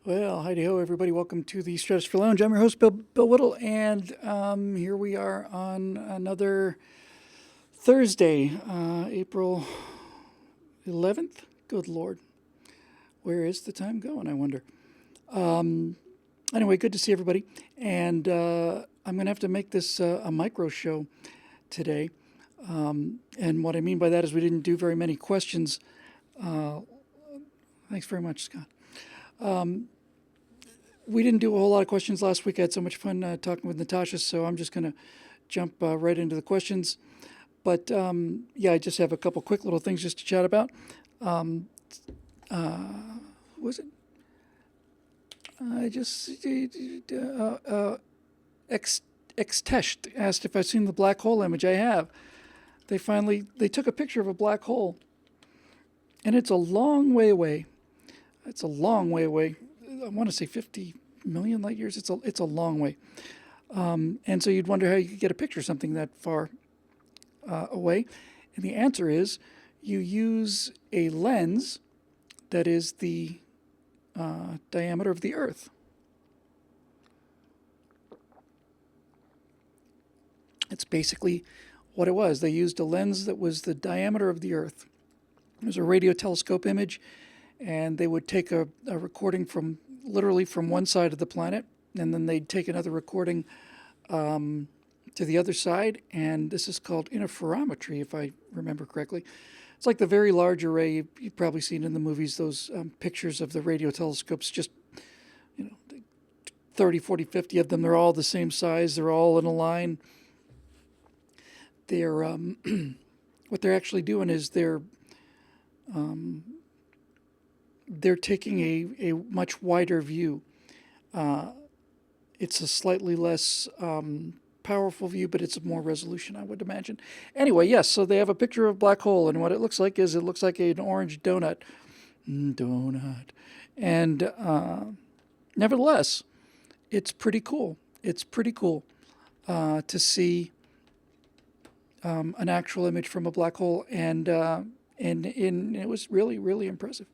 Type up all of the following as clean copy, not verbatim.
Well, heidi ho, everybody. Welcome to the Stratosphere Lounge. I'm your host, Bill Whittle, and here we are on another Thursday, April 11th. Good Lord. Where is the time going, I wonder? Anyway, good to see everybody. And I'm going to have to make this a micro show today. And what I mean by that is we didn't do very many questions. Thanks very much, Scott. We didn't do a whole lot of questions last week. I had so much fun talking with Natasha, so I'm just going to jump right into the questions. But yeah, I just have a couple quick little things just to chat about. Was it? I just Xtesh asked if I've seen the black hole image. I have. They took a picture of a black hole, and it's a long way away. It's a long way away. I want to say 50 million light years. It's a long way. And so you'd wonder how you could get a picture of something that far away. And the answer is you use a lens that is the diameter of the Earth. It's basically what it was. They used a lens that was the diameter of the Earth. It was a radio telescope image, and they would take a recording from literally from one side of the planet, and then they'd take another recording to the other side, and this is called interferometry, if I remember correctly. It's like the very large array. You've probably seen in the movies those pictures of the radio telescopes, just 30, 40, 50 of them. They're all the same size. They're all in a line. They're what they're actually doing is they're taking a much wider view. It's a slightly less powerful view, but it's more resolution, I would imagine. Anyway, yes, so they have a picture of a black hole, and what it looks like is it looks like an orange donut. And nevertheless, it's pretty cool. It's pretty cool to see an actual image from a black hole, and it was really, really impressive.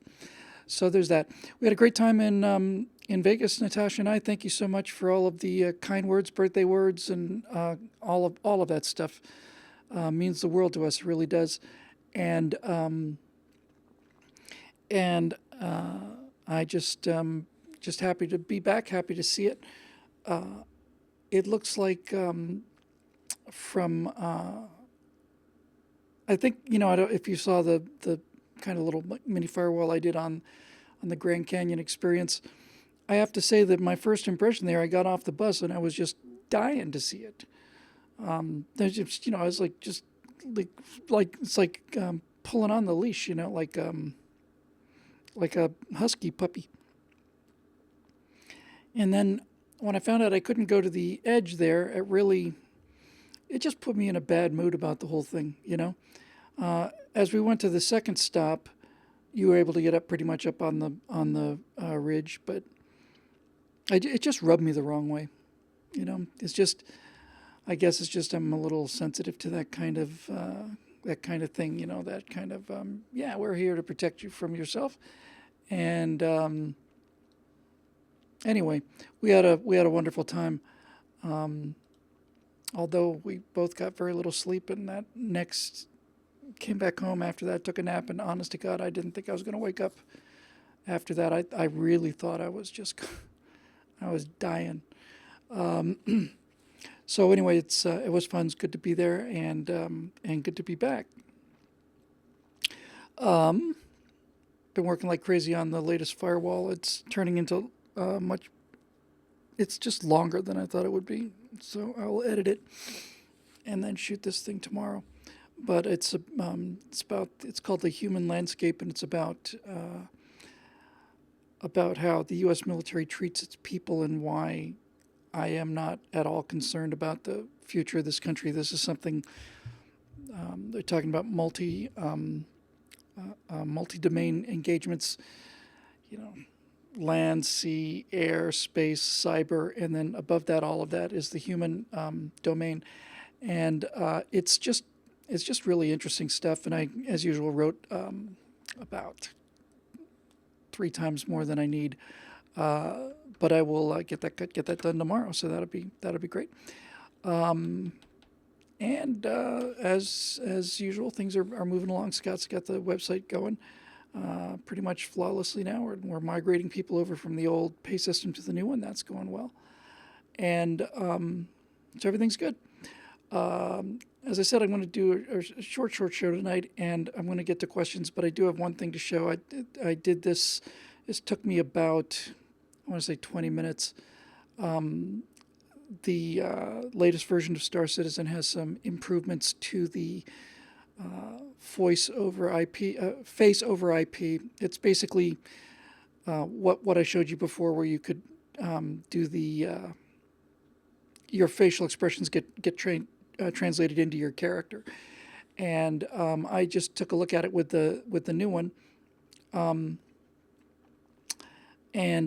So there's that. We had a great time in Vegas, Natasha and I. Thank you so much for all of the kind words, birthday words, and all of that stuff. Means the world to us. It really does. And I just happy to be back. Happy to see it. It looks like from I think I don't, if you saw the kind of little mini firewall I did on the Grand Canyon experience. I have to say that my first impression there, I got off the bus and I was just dying to see it. There's just, I was like, just like it's like pulling on the leash, like a husky puppy. And then when I found out I couldn't go to the edge there, it just put me in a bad mood about the whole thing, As we went to the second stop, you were able to get up pretty much up on the ridge, but it just rubbed me the wrong way. It's just, I guess it's just I'm a little sensitive to that kind of thing. That kind of we're here to protect you from yourself. And anyway, we had a wonderful time. Although we both got very little sleep, and that came back home after that, took a nap, and honest to God, I didn't think I was going to wake up after that. I really thought I was dying. So anyway, it was fun. It's good to be there, and good to be back. Been working like crazy on the latest firewall. It's turning into it's just longer than I thought it would be. So I will edit it and then shoot this thing tomorrow. But it's called The Human Landscape, and it's about how the U.S. military treats its people and why I am not at all concerned about the future of this country. This is something they're talking about multi-domain engagements, land, sea, air, space, cyber, and then above that, all of that is the human domain. And it's just really interesting stuff. And I, as usual, wrote about 3 times more than I need But I will get that done tomorrow, so that'll be great. And as usual, things are moving along. Scott's got the website going pretty much flawlessly now. We're migrating people over from the old pay system to the new one. That's going well, and so everything's good. As I said, I'm going to do a short show tonight, and I'm going to get to questions. But I do have one thing to show. I did this. This took me about, I want to say, 20 minutes. The latest version of Star Citizen has some improvements to the face over IP. It's basically what I showed you before, where you could do the your facial expressions get translated into your character. And I just took a look at it with the new one, and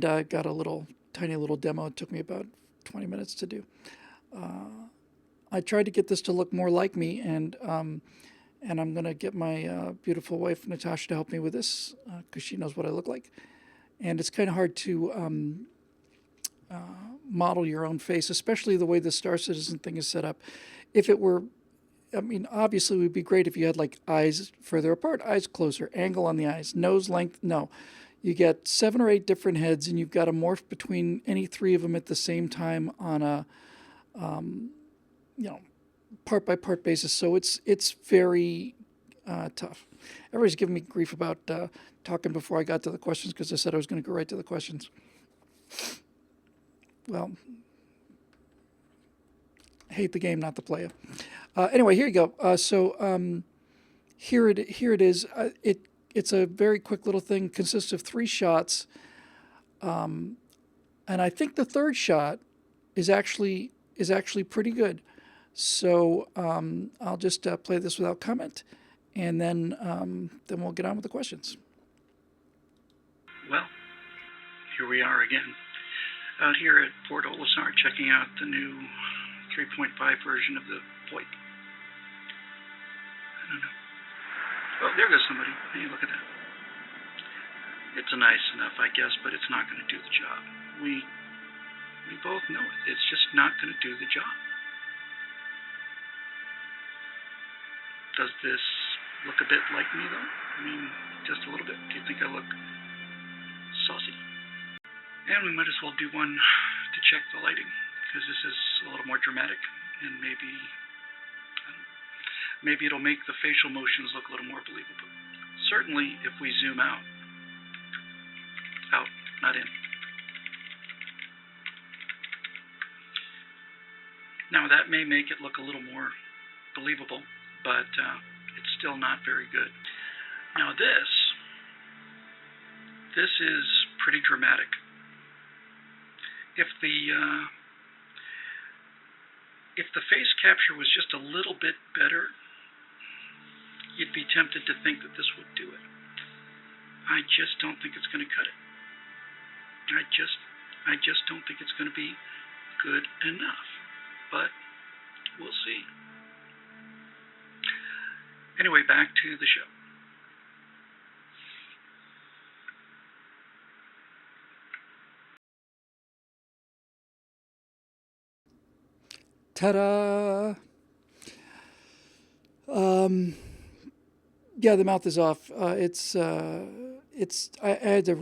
I got a tiny little demo. It took me about 20 minutes to do. I tried to get this to look more like me, and I'm going to get my beautiful wife Natasha to help me with this because she knows what I look like. And it's kind of hard to model your own face, especially the way the Star Citizen thing is set up. If it were, I mean, obviously it would be great if you had like eyes further apart, eyes closer, angle on the eyes, nose length. No, you get 7 or 8 different heads, and you've got to morph between any 3 of them at the same time on a, part by part basis. So it's very tough. Everybody's giving me grief about talking before I got to the questions because I said I was going to go right to the questions. Well, hate the game, not the player. Anyway, here you go. So here it is. It's a very quick little thing. Consists of 3 shots, and I think the third shot is actually pretty good. So I'll just play this without comment, and then we'll get on with the questions. Well, here we are again, out here at Port Olisar, checking out the new 3.5 version of the VoIP. I don't know. Oh, there goes somebody. Hey, look at that. It's nice enough, I guess, but it's not going to do the job. We both know it. It's just not going to do the job. Does this look a bit like me, though? I mean, just a little bit. Do you think I look saucy? And we might as well do one to check the lighting, because this is a little more dramatic, and maybe it'll make the facial motions look a little more believable. Certainly, if we zoom out, not in. Now, that may make it look a little more believable, but it's still not very good. Now, this is pretty dramatic. If the face capture was just a little bit better, you'd be tempted to think that this would do it. I just don't think it's going to cut it. I just don't think it's going to be good enough. But we'll see. Anyway, back to the show. Ta-da! Yeah, the mouth is off. I had to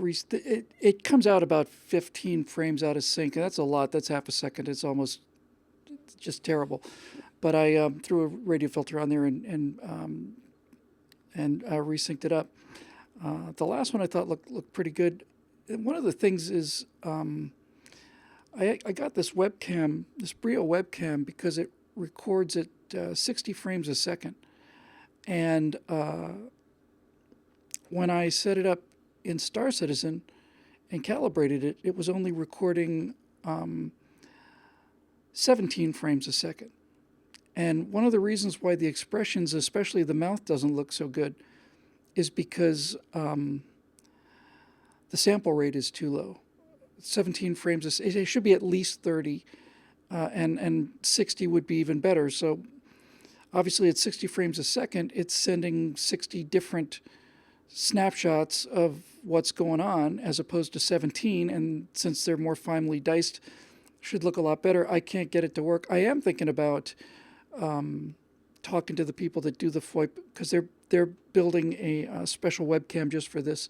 it comes out about 15 frames out of sync, and that's a lot. That's half a second. It's almost just terrible. But I threw a radio filter on there and resynced it up. The last one I thought looked pretty good. And one of the things is I got this webcam, this Brio webcam, because it records at 60 frames a second. And when I set it up in Star Citizen and calibrated it, it was only recording 17 frames a second. And one of the reasons why the expressions, especially the mouth, doesn't look so good is because the sample rate is too low. 17 frames, it should be at least 30, and 60 would be even better. So obviously at 60 frames a second, it's sending 60 different snapshots of what's going on as opposed to 17. And since they're more finely diced, should look a lot better. I can't get it to work. I am thinking about talking to the people that do the FOIP because they're building a special webcam just for this,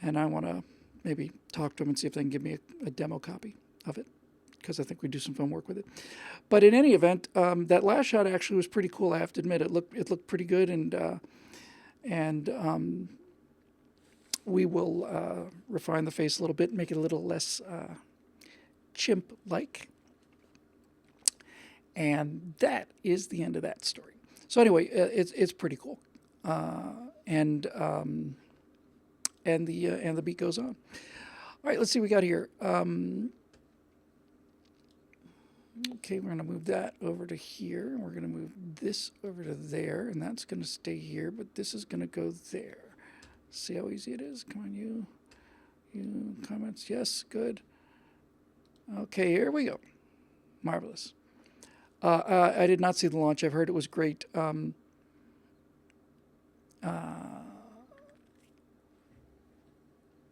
and I want to maybe talk to them and see if they can give me a demo copy of it because I think we do some fun work with it. But in any event, that last shot actually was pretty cool. I have to admit, it looked pretty good, and we will refine the face a little bit, make it a little less chimp-like. And that is the end of that story. So anyway, it's pretty cool, and the beat goes on. All right, let's see what we got here. Okay, we're going to move that over to here, and we're going to move this over to there, and that's going to stay here, but this is going to go there. See how easy it is? Come on, you comments. Yes, good. Okay, here we go. Marvelous. I did not see the launch. I've heard it was great.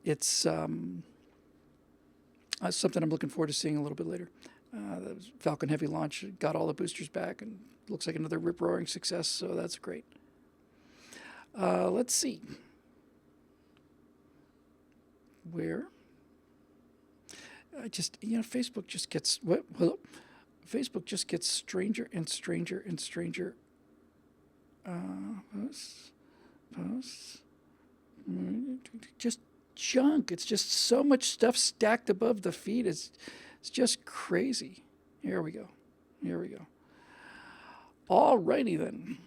It's something I'm looking forward to seeing a little bit later. The Falcon Heavy launch got all the boosters back and looks like another rip-roaring success, so that's great. Let's see. Where? Facebook just gets... Facebook just gets stranger and stranger and stranger. Posts. Just junk. It's just so much stuff stacked above the feed. It's just crazy. Here we go. Alrighty then.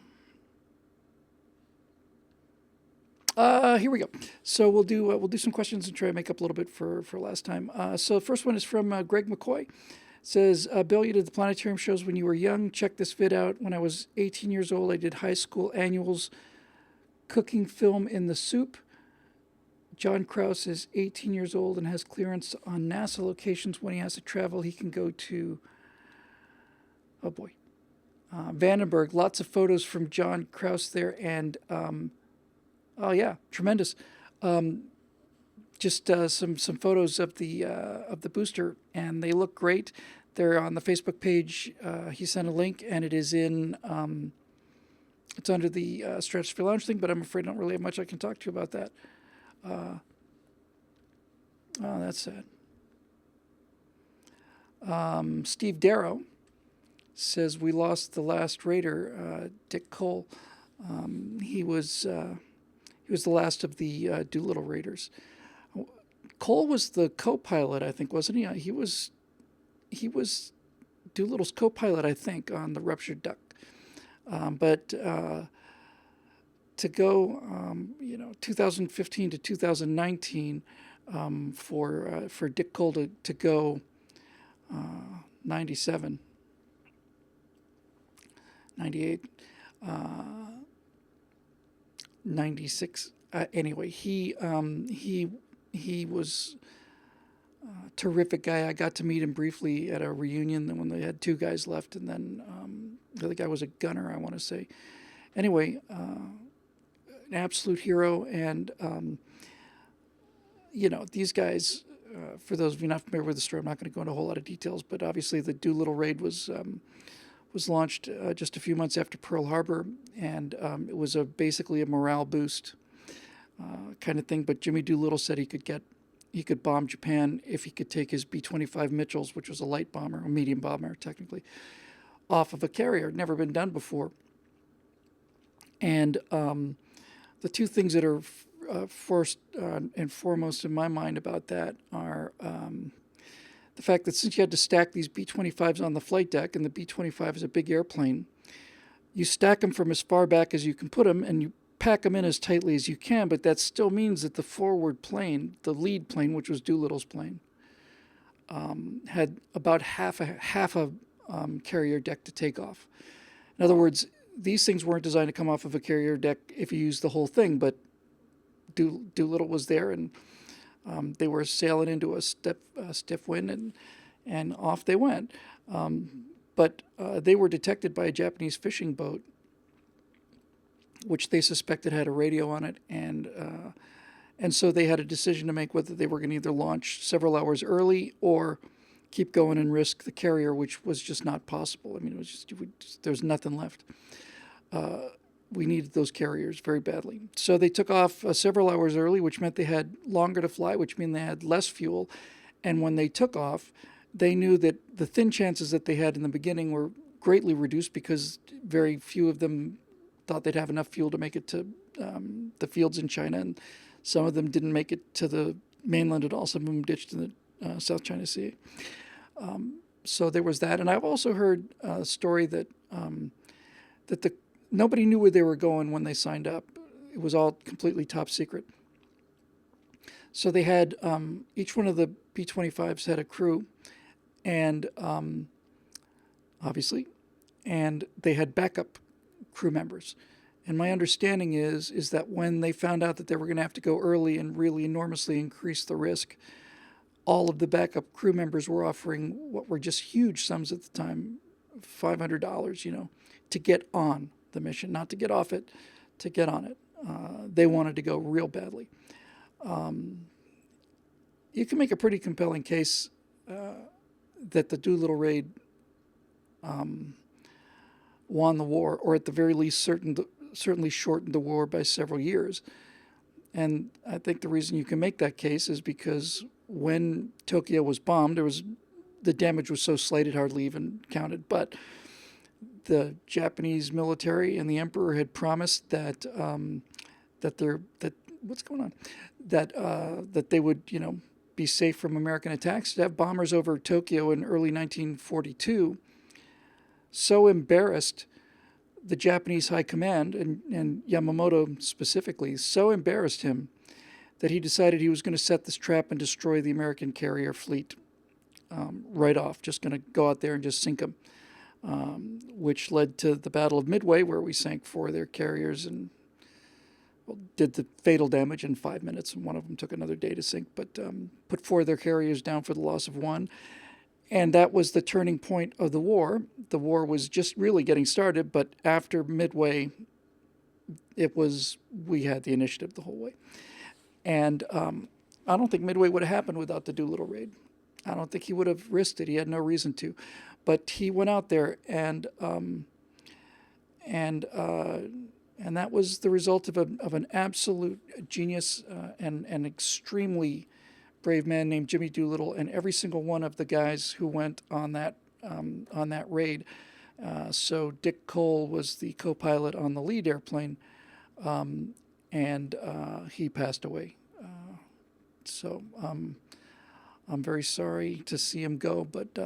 Here we go. So we'll do some questions and try to make up a little bit for last time. So the first one is from Greg McCoy. It says, Bill, you did the planetarium shows when you were young. Check this vid out. When I was 18 years old, I did high school annuals cooking film in the soup. John Krause is 18 years old and has clearance on NASA locations. When he has to travel, he can go to, Vandenberg. Lots of photos from John Krause there, and oh yeah, tremendous. Just some photos of the booster, and they look great. They're on the Facebook page. He sent a link, and it is in. It's under the Stratosphere Lounge thing, but I'm afraid I don't really have much I can talk to you about that. Oh, that's sad. Steve Darrow says we lost the last raider, Dick Cole. He was the last of the Doolittle Raiders. Cole was the co-pilot, I think, wasn't he? He was Doolittle's co-pilot, I think, on the Ruptured Duck. But to go, 2015 to 2019, for Dick Cole to go 97, 98, 96. Anyway, he was a terrific guy. I got to meet him briefly at a reunion when they had two guys left, and then the other guy was a gunner, I want to say. Anyway, an absolute hero, and these guys. For those of you not familiar with the story, I'm not going to go into a whole lot of details, but obviously the Doolittle Raid was launched just a few months after Pearl Harbor, and it was basically a morale boost kind of thing. But Jimmy Doolittle said he could bomb Japan if he could take his B-25 Mitchells, which was a light bomber, a medium bomber technically, off of a carrier. Never been done before. And the two things that are first and foremost in my mind about that are the fact that since you had to stack these B-25s on the flight deck, and the B-25 is a big airplane, you stack them from as far back as you can put them, and you pack them in as tightly as you can, but that still means that the forward plane, the lead plane, which was Doolittle's plane, had about half a carrier deck to take off. In other words, these things weren't designed to come off of a carrier deck if you used the whole thing, but Doolittle was there, and they were sailing into a stiff wind, and off they went. But they were detected by a Japanese fishing boat which they suspected had a radio on it, and so they had a decision to make whether they were going to either launch several hours early or keep going and risk the carrier, which was just not possible. I mean, it was just there was nothing left. We needed those carriers very badly. So they took off several hours early, which meant they had longer to fly, which meant they had less fuel. And when they took off, they knew that the thin chances that they had in the beginning were greatly reduced because very few of them thought they'd have enough fuel to make it to the fields in China, and some of them didn't make it to the mainland at all. Some of them ditched in the South China Sea. So there was that. And I've also heard a story that nobody knew where they were going when they signed up. It was all completely top secret. So they had each one of the B-25s had a crew, and obviously, and they had backup crew members. And my understanding is that when they found out that they were going to have to go early and really enormously increase the risk, all of the backup crew members were offering what were just huge sums at the time, $500, to get on the mission, not to get off it, to get on it. They wanted to go real badly. You can make a pretty compelling case that the Doolittle Raid won the war, or at the very least certainly shortened the war by several years. And I think the reason you can make that case is because when Tokyo was bombed, the damage was so slight it hardly even counted. But the Japanese military and the emperor had promised that what's going on? That they would be safe from American attacks. To have bombers over Tokyo in early 1942 so embarrassed the Japanese high command, and Yamamoto specifically, so embarrassed him that he decided he was going to set this trap and destroy the American carrier fleet right off, just going to go out there and just sink them, which led to the Battle of Midway, where we sank 4 of their carriers and did the fatal damage in 5 minutes, and one of them took another day to sink, but put 4 of their carriers down for the loss of 1. And that was the turning point of the war. The war was just really getting started, but after Midway, we had the initiative the whole way. And I don't think Midway would have happened without the Doolittle Raid. I don't think he would have risked it. He had no reason to. But he went out there, and that was the result of an absolute genius and extremely brave man named Jimmy Doolittle, and every single one of the guys who went on that raid. So Dick Cole was the co-pilot on the lead airplane, and he passed away. So I'm very sorry to see him go, but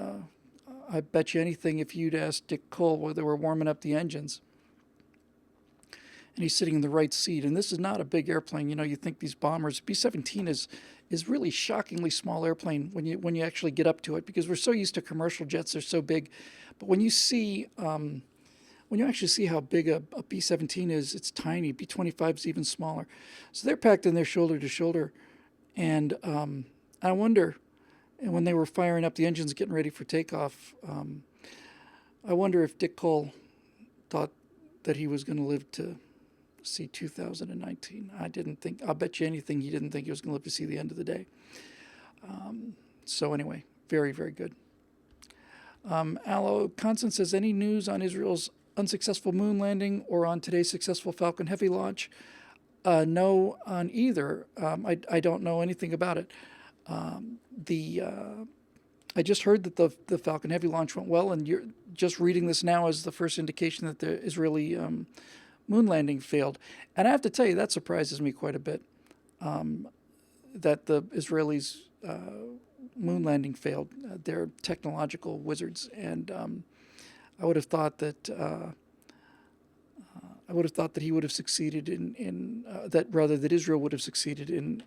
I bet you anything if you'd asked Dick Cole while they were warming up the engines, and he's sitting in the right seat. And this is not a big airplane. You think these bombers, B-17 is really shockingly small airplane when you actually get up to it, because we're so used to commercial jets, they're so big. But when you actually see how big a B-17 is, it's tiny. B-25 is even smaller. So they're packed in there shoulder to shoulder. And I wonder, and when they were firing up the engines, getting ready for takeoff, I wonder if Dick Cole thought that he was going to live to see 2019. I'll bet you anything he didn't think he was going to live to see the end of the day. So anyway, very, very good. Aloe Constance says, any news on Israel's unsuccessful moon landing or on today's successful Falcon Heavy launch? No on either. I don't know anything about it. I just heard that the Falcon Heavy launch went well, and you're just reading this now as the first indication that the Israeli moon landing failed. And I have to tell you, that surprises me quite a bit, that the Israelis' moon landing failed. They're technological wizards, and I would have thought that he would have succeeded that Israel would have succeeded in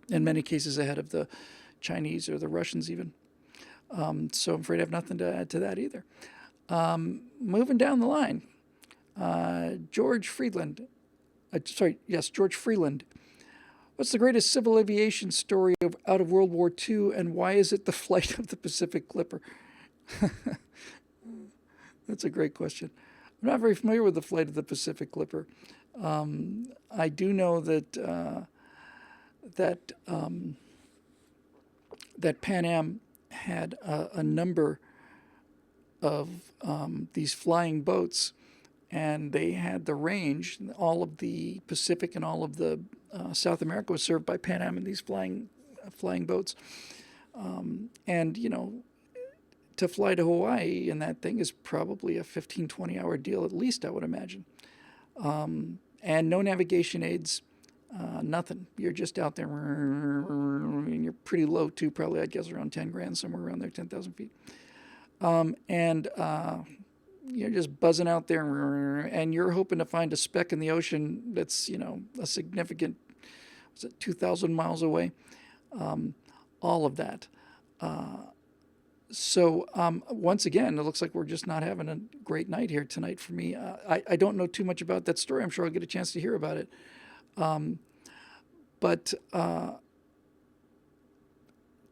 many cases ahead of the Chinese or the Russians even. So I'm afraid I have nothing to add to that either. Moving down the line, George Freeland. George Freeland. What's the greatest civil aviation story out of World War II, and why is it the flight of the Pacific Clipper? That's a great question. I'm not very familiar with the flight of the Pacific Clipper. I do know that that that Pan Am had a number of these flying boats, and they had the range. All of the Pacific and all of the South America was served by Pan Am and these flying boats. And to fly to Hawaii in that thing is probably a 15, 20-hour deal at least, I would imagine. And no navigation aids, nothing. You're just out there, and you're pretty low too, probably, I guess, around 10 grand, somewhere around there, 10,000 feet. And you're just buzzing out there, and you're hoping to find a speck in the ocean that's, a significant, 2,000 miles away? All of that. So once again, it looks like we're just not having a great night here tonight for me. I don't know too much about that story. I'm sure I'll get a chance to hear about it. But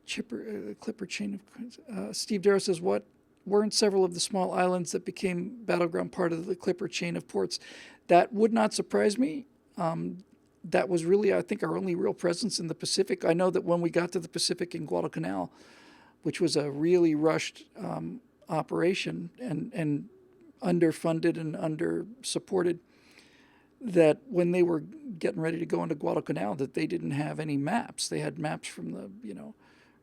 Clipper chain of Steve Darrow says, what weren't several of the small islands that became battleground part of the Clipper chain of ports? That would not surprise me. That was really, I think, our only real presence in the Pacific. I know that when we got to the Pacific in Guadalcanal, which was a really rushed operation and underfunded and under-supported, that when they were getting ready to go into Guadalcanal, that they didn't have any maps. They had maps from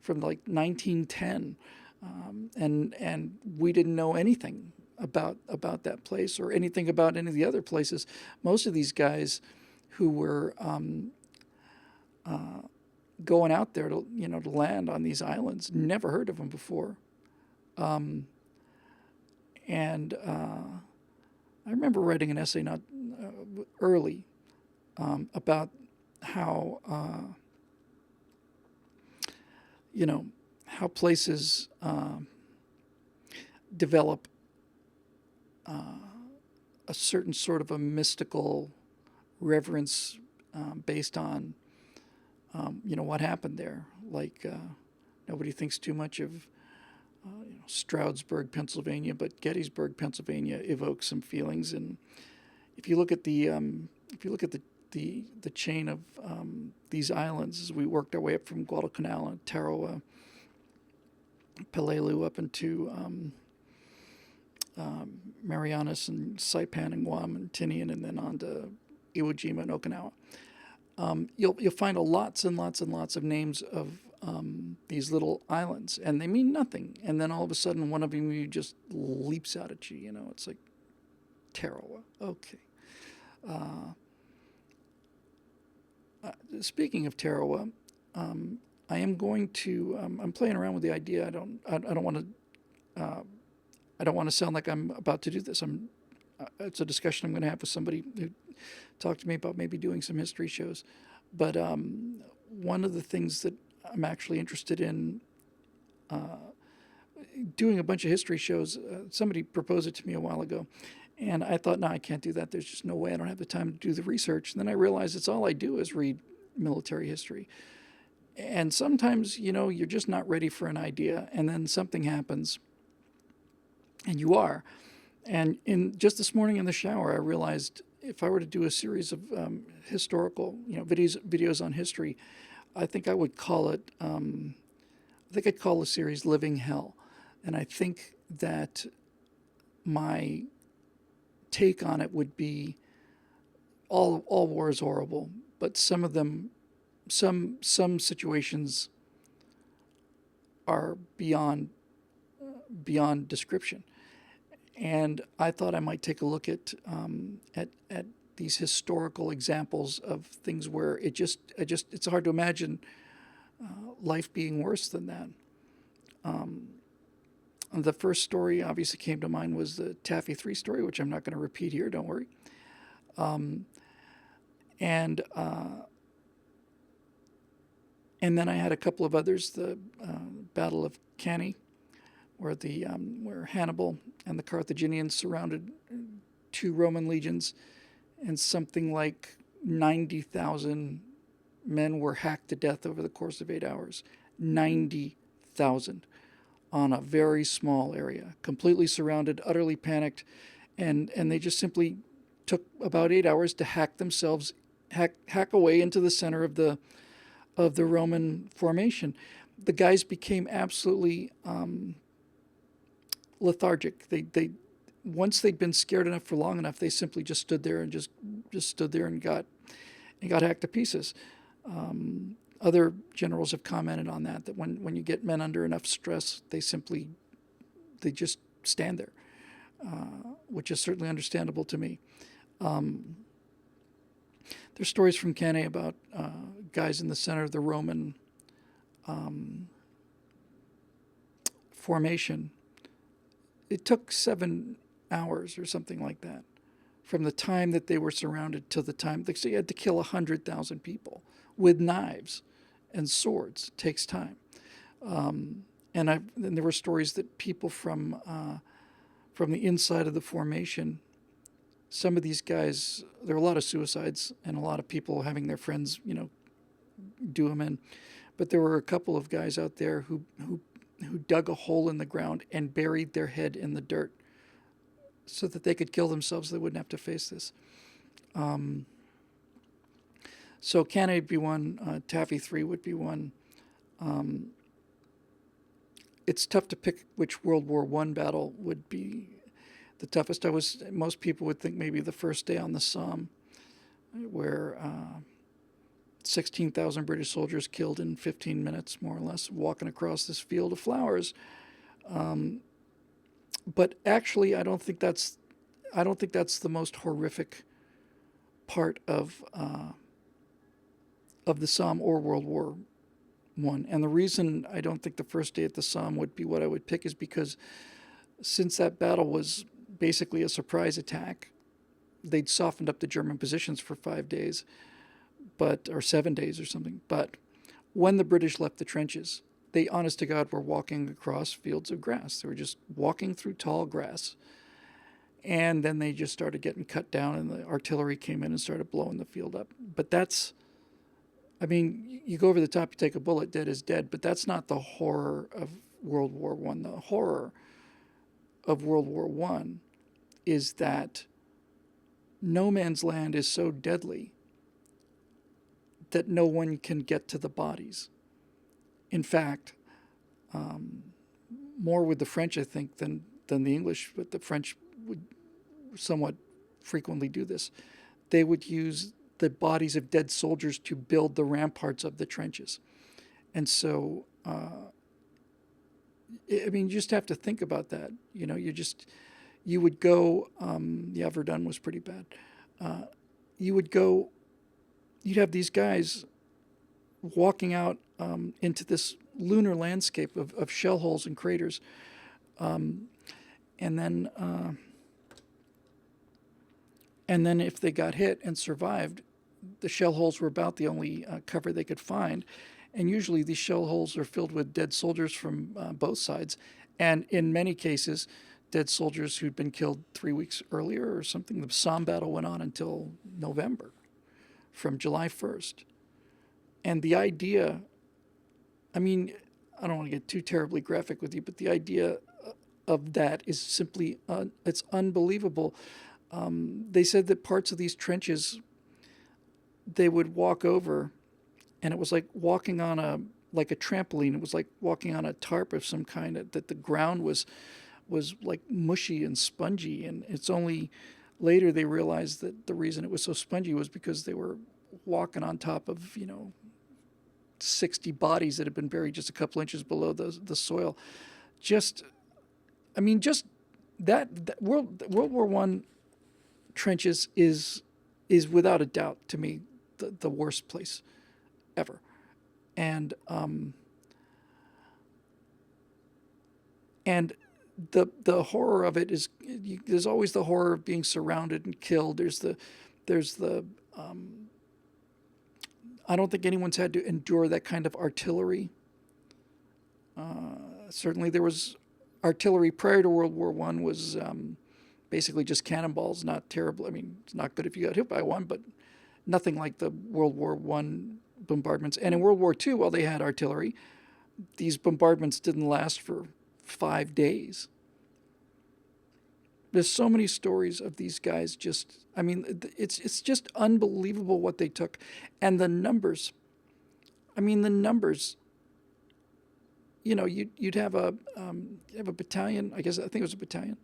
from like 1910, and we didn't know anything about that place or anything about any of the other places. Most of these guys who were going out there to land on these islands never heard of them before, and I remember writing an essay not early about how how places develop a certain sort of a mystical reverence based on what happened there. Like nobody thinks too much of Stroudsburg, Pennsylvania, but Gettysburg, Pennsylvania evokes some feelings. And if you look at the chain of these islands, as we worked our way up from Guadalcanal and Tarawa, Pelelu up into Marianas and Saipan and Guam and Tinian, and then on to Iwo Jima and Okinawa. You'll find lots and lots and lots of names of these little islands, and they mean nothing. And then all of a sudden, one of them just leaps out at you. It's like Tarawa. Okay. Speaking of Tarawa, I am going to. I'm playing around with the idea. I don't want to sound like I'm about to do this. It's a discussion I'm going to have with somebody who talked to me about maybe doing some history shows. But one of the things that I'm actually interested in doing a bunch of history shows. Somebody proposed it to me a while ago, and I thought, no, I can't do that. There's just no way. I don't have the time to do the research. And then I realized it's all I do is read military history. And sometimes, you're just not ready for an idea, and then something happens, and you are. And just this morning in the shower, I realized if I were to do a series of historical, videos on history, I think I would call it. I think I'd call the series "Living Hell," and I think that my take on it would be all war is horrible, but some of them, some situations are beyond description. And I thought I might take a look at these historical examples of things where it's hard to imagine life being worse than that. The first story obviously came to mind was the Taffy 3 story, which I'm not going to repeat here, don't worry. And then I had a couple of others, the Battle of Cannae, where Hannibal and the Carthaginians surrounded 2 Roman legions, and something like 90,000 men were hacked to death over the course of 8 hours. 90,000 on a very small area, completely surrounded, utterly panicked, and they just simply took about 8 hours to hack away into the center of the Roman formation. The guys became absolutely lethargic. They once they'd been scared enough for long enough, they simply just stood there and just stood there and got hacked to pieces. Other generals have commented on that when you get men under enough stress, they just stand there, which is certainly understandable to me. There's stories from Cannae about guys in the center of the Roman formation. It took 7 hours or something like that from the time that they were surrounded to the time they had to kill 100,000 people with knives and swords. It takes time. And there were stories that people from the inside of the formation, some of these guys, there were a lot of suicides and a lot of people having their friends, do them in. But there were a couple of guys out there who dug a hole in the ground and buried their head in the dirt so that they could kill themselves. They wouldn't have to face this. So Cannae would be one. Taffy 3 would be one. It's tough to pick which World War I battle would be the toughest. Most people would think maybe the first day on the Somme, where 16,000 British soldiers killed in 15 minutes, more or less, walking across this field of flowers. But actually, I don't think that's the most horrific part of the Somme or World War I. And the reason I don't think the first day at the Somme would be what I would pick is because since that battle was basically a surprise attack, they'd softened up the German positions for 5 days, or 7 days or something. But when the British left the trenches, they, honest to God, were walking across fields of grass. They were just walking through tall grass. And then they just started getting cut down, and the artillery came in and started blowing the field up. But you go over the top, you take a bullet, dead is dead, but that's not the horror of World War I. The horror of World War I is that no man's land is so deadly that no one can get to the bodies. In fact, more with the French, I think, than the English, but the French would somewhat frequently do this. They would use the bodies of dead soldiers to build the ramparts of the trenches. And so, you just have to think about that. You would go, Verdun was pretty bad. You'd have these guys walking out into this lunar landscape of shell holes and craters. And then if they got hit and survived, the shell holes were about the only cover they could find. And usually these shell holes are filled with dead soldiers from both sides. And in many cases, dead soldiers who'd been killed 3 weeks earlier or something. The Somme battle went on until November, from July 1st. And the idea, I don't want to get too terribly graphic with you, but the idea of that is simply, it's unbelievable. They said that parts of these trenches, they would walk over, and it was like walking on a trampoline. It was like walking on a tarp of some kind, that the ground was like mushy and spongy. And it's only later they realized that the reason it was so spongy was because they were walking on top of, 60 bodies that had been buried just a couple inches below the soil. That World War I trenches is without a doubt, to me, the worst place ever. And the horror of it is, there's always the horror of being surrounded and killed. There's the I don't think anyone's had to endure that kind of artillery. Certainly there was artillery prior to World War I was basically just cannonballs, not terrible. It's not good if you got hit by one, but nothing like the World War I bombardments. And in World War II, while they had artillery, these bombardments didn't last for 5 days. There's so many stories of these guys just, I mean, it's just unbelievable what they took. And the numbers, I mean, the numbers, you know, you'd have a battalion, I guess, I think it was a battalion,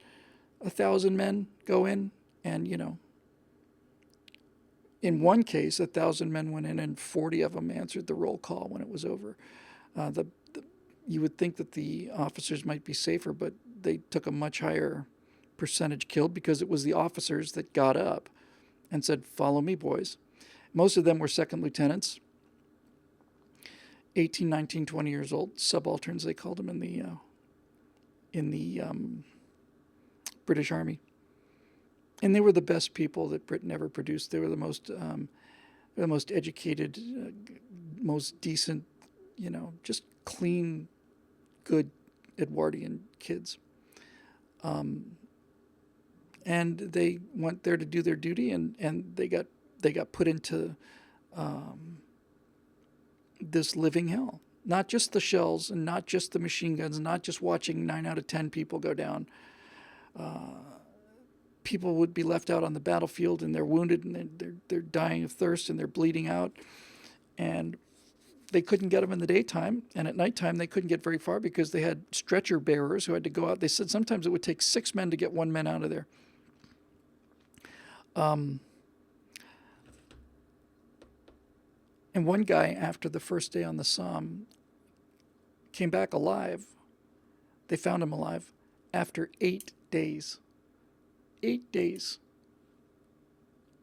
1,000 men go in, and, you know, in one case, 1,000 men went in and 40 of them answered the roll call when it was over. You would think that the officers might be safer, but they took a much higher percentage killed because it was the officers that got up and said, "Follow me, boys." Most of them were second lieutenants, 18, 19, 20 years old, subalterns they called them in the British Army. And they were the best people that Britain ever produced. They were the most educated, most decent, you know, just clean, good Edwardian kids. And they went there to do their duty, and they got put into this living hell. Not just the shells, and not just the machine guns, and not just watching 9 out of 10 people go down. People would be left out on the battlefield, and they're wounded, and they're dying of thirst, and they're bleeding out, and they couldn't get them in the daytime, and at nighttime they couldn't get very far because they had stretcher bearers who had to go out. They said sometimes it would take 6 men to get 1 man out of there. And one guy, after the first day on the Somme, came back alive. They found him alive after 8 days. 8 days.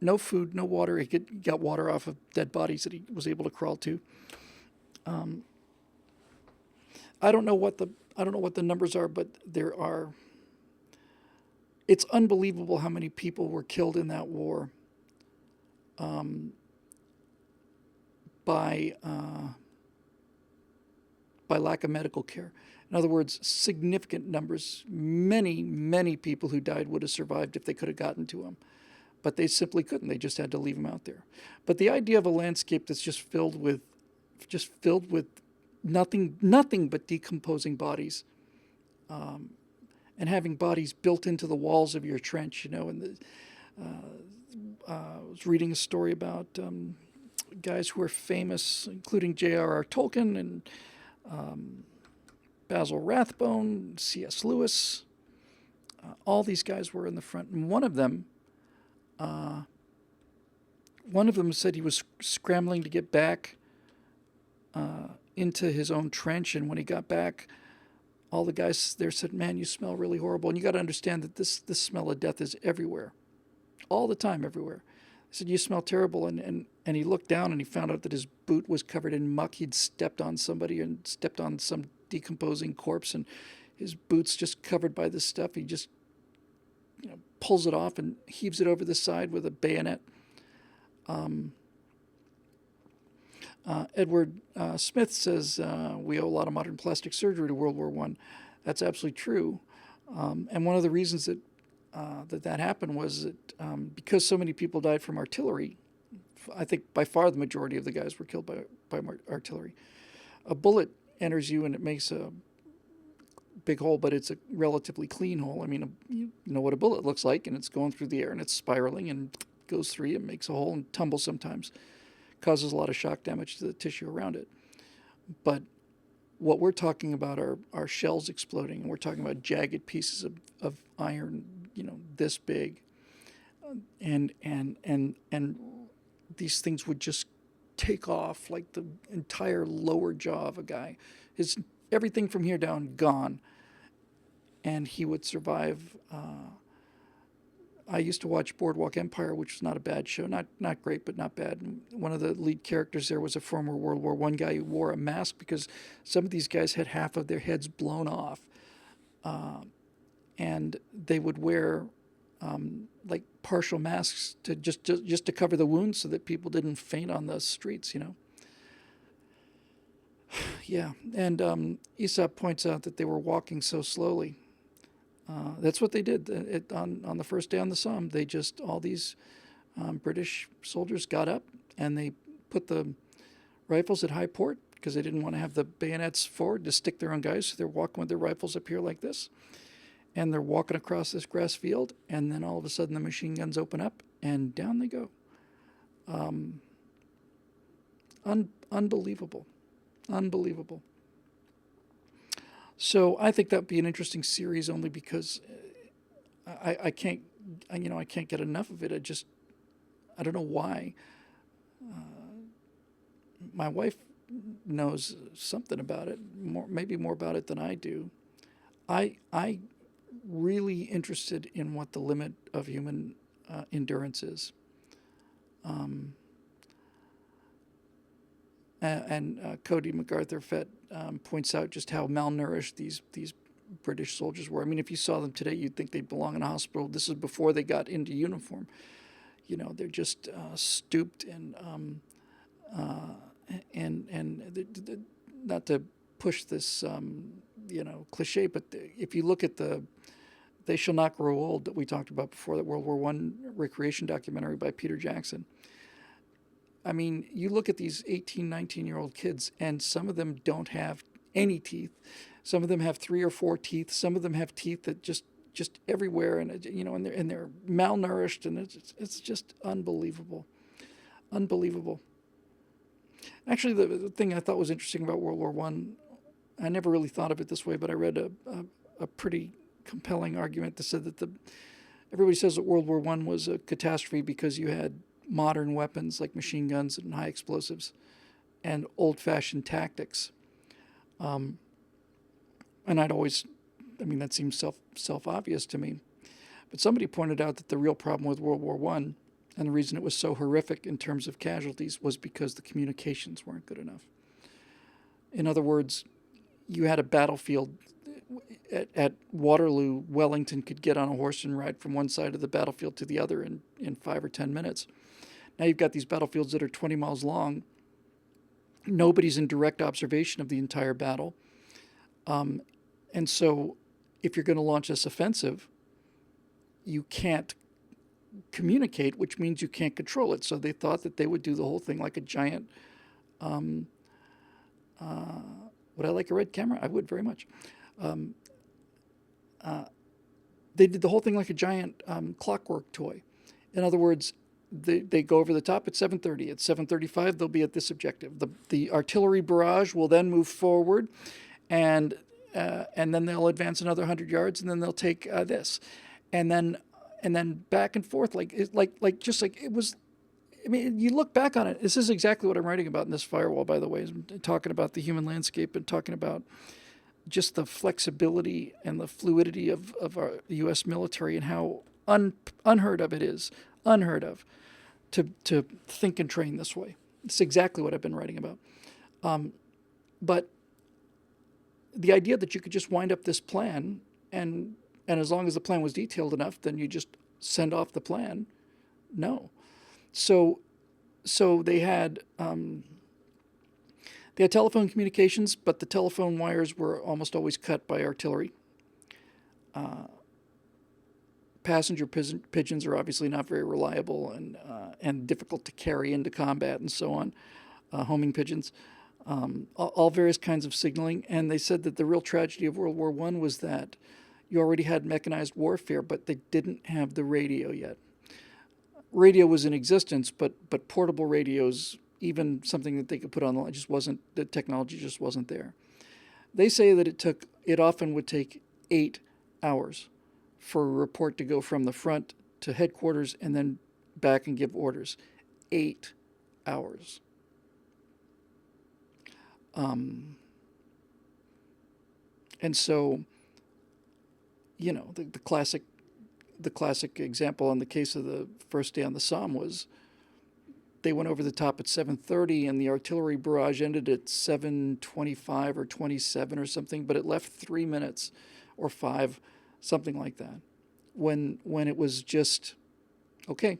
No food, no water. He got water off of dead bodies that he was able to crawl to. I don't know what the numbers are, but there are. It's unbelievable how many people were killed in that war. By lack of medical care. In other words, significant numbers. Many people who died would have survived if they could have gotten to them, but they simply couldn't. They just had to leave them out there. But the idea of a landscape that's just filled with nothing but decomposing bodies, and having bodies built into the walls of your trench, you know. And I was reading a story about guys who are famous, including J.R.R. Tolkien and Basil Rathbone, C.S. Lewis. All these guys were in the front, and one of them said he was scrambling to get back into his own trench, and when he got back, all the guys there said, "Man, you smell really horrible." And you got to understand that this smell of death is everywhere, all the time, everywhere. He said, "You smell terrible," and he looked down and he found out that his boot was covered in muck. He'd stepped on somebody and stepped on some decomposing corpse, and his boot's just covered by this stuff. He just, you know, pulls it off and heaves it over the side with a bayonet. Edward Smith says we owe a lot of modern plastic surgery to World War I. That's absolutely true. And one of the reasons that that happened was that because so many people died from artillery, I think by far the majority of the guys were killed by artillery. A bullet enters you and it makes a big hole, but it's a relatively clean hole. I mean, you know what a bullet looks like, and it's going through the air and it's spiraling and goes through you and makes a hole and tumbles sometimes. Causes a lot of shock damage to the tissue around it. But what we're talking about are shells exploding, and we're talking about jagged pieces of iron, you know, this big. And these things would just take off like the entire lower jaw of a guy. Everything from here down gone. And he would survive. I used to watch Boardwalk Empire, which was not a bad show. Not great, but not bad. And one of the lead characters there was a former World War I guy who wore a mask because some of these guys had half of their heads blown off. And they would wear like partial masks to just to cover the wounds so that people didn't faint on the streets, you know. Yeah, and Aesop points out that they were walking so slowly. That's what they did on the first day on the Somme. They just, all these British soldiers got up and they put the rifles at high port because they didn't want to have the bayonets forward to stick their own guys. So they're walking with their rifles up here like this. and they're walking across this grass field, and then all of a sudden the machine guns open up, and down they go. Unbelievable. Unbelievable. So I think that would be an interesting series only because I can't, I can't get enough of it. I don't know why. My wife knows something about it, maybe more about it than I do. I really interested in what the limit of human endurance is. And Cody MacArthur Fett points out just how malnourished these British soldiers were. I mean, if you saw them today, you'd think they'd belong in a hospital. This is before they got into uniform. They're just stooped and not to push this cliche, but if you look at the "They Shall Not Grow Old" that we talked about before, that World War One recreation documentary by Peter Jackson. I mean, you look at these 18, 19-year-old kids, and some of them don't have any teeth. Some of them have 3 or 4 teeth. Some of them have teeth that just everywhere, and and they're malnourished, and it's just unbelievable, unbelievable. Actually, the thing I thought was interesting about World War One, I never really thought of it this way, but I read a pretty compelling argument that said that everybody says that World War One was a catastrophe because you had modern weapons like machine guns and high explosives and old-fashioned tactics. And I'd always, that seems self-obvious to me. But somebody pointed out that the real problem with World War One and the reason it was so horrific in terms of casualties was because the communications weren't good enough. In other words, you had a battlefield at Waterloo. Wellington could get on a horse and ride from one side of the battlefield to the other in 5 or 10 minutes. Now you've got these battlefields that are 20 miles long. Nobody's in direct observation of the entire battle. And so if you're going to launch this offensive, you can't communicate, which means you can't control it. So they thought that they would do the whole thing like a giant... would I like a red camera? I would very much. They did the whole thing like a giant clockwork toy. In other words, they go over the top at 7:30. At 7:35, they'll be at this objective. The artillery barrage will then move forward, and then they'll advance another 100 yards, and then they'll take this, and then back and forth just like it was. I mean, you look back on it. This is exactly what I'm writing about in this firewall, by the way. I'm talking about the human landscape and talking about just the flexibility and the fluidity of our U.S. military and how unheard of it is, to think and train this way. It's exactly what I've been writing about. But the idea that you could just wind up this plan and as long as the plan was detailed enough, then you just send off the plan. No. So they had telephone communications, but the telephone wires were almost always cut by artillery. Passenger pigeons are obviously not very reliable and difficult to carry into combat and so on. Homing pigeons, all various kinds of signaling. And they said that the real tragedy of World War I was that you already had mechanized warfare, but they didn't have the radio yet. Radio was in existence, but portable radios, even something that they could put on the line, the technology just wasn't there. They say that it often would take 8 hours for a report to go from the front to headquarters and then back and give orders. 8 hours. And so, the classic example in the case of the first day on the Somme was they went over the top at 7:30 and the artillery barrage ended at 7:25 or 27 or something, but it left 3 minutes or 5, something like that, when it was just, okay,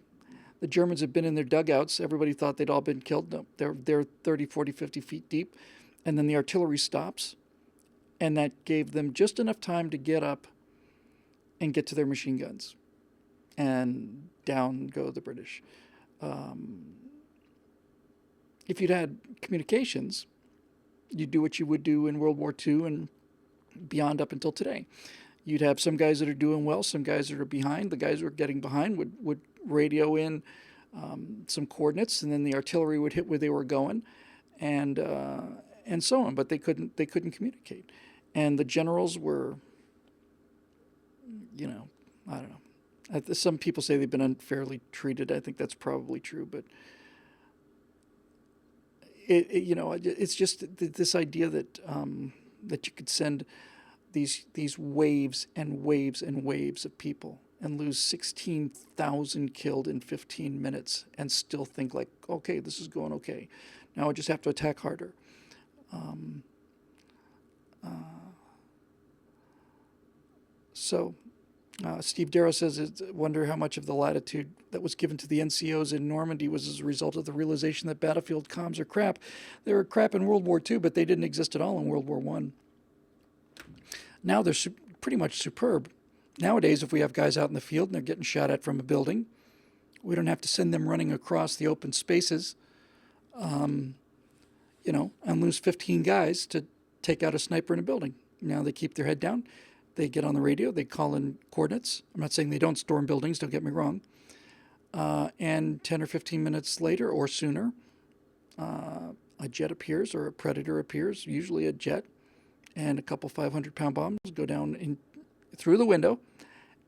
the Germans had been in their dugouts. Everybody thought they'd all been killed. No, they're 30, 40, 50 feet deep. And then the artillery stops, and that gave them just enough time to get up and get to their machine guns. And down go the British. If you'd had communications, you'd do what you would do in World War II and beyond up until today. You'd have some guys that are doing well, some guys that are behind. The guys who are getting behind would radio in some coordinates, and then the artillery would hit where they were going, and so on. But they couldn't communicate, and the generals were, I don't know. Some people say they've been unfairly treated. I think that's probably true, but it's just this idea that that you could send these waves and waves and waves of people and lose 16,000 killed in 15 minutes and still think like, okay, this is going okay. Now I just have to attack harder. So Steve Darrow says, wonder how much of the latitude that was given to the NCOs in Normandy was as a result of the realization that battlefield comms are crap. They were crap in World War II, but they didn't exist at all in World War I. Now they're pretty much superb. Nowadays, if we have guys out in the field and they're getting shot at from a building, we don't have to send them running across the open spaces, and lose 15 guys to take out a sniper in a building. Now they keep their head down. They get on the radio. They call in coordinates. I'm not saying they don't storm buildings. Don't get me wrong. And 10 or 15 minutes later or sooner, a jet appears or a Predator appears, usually a jet, and a couple 500-pound bombs go down through the window,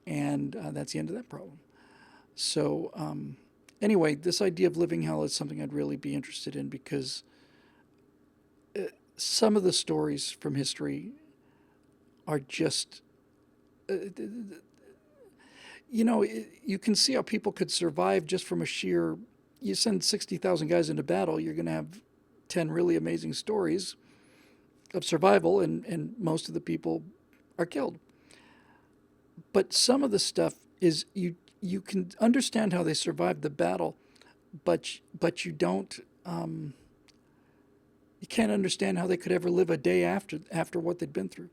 and that's the end of that problem. So anyway, this idea of living hell is something I'd really be interested in, because some of the stories from history are just, you can see how people could survive just from a sheer, you send 60,000 guys into battle, you're going to have 10 really amazing stories of survival, and most of the people are killed. But some of the stuff is, you can understand how they survived the battle, but you don't, you can't understand how they could ever live a day after what they'd been through.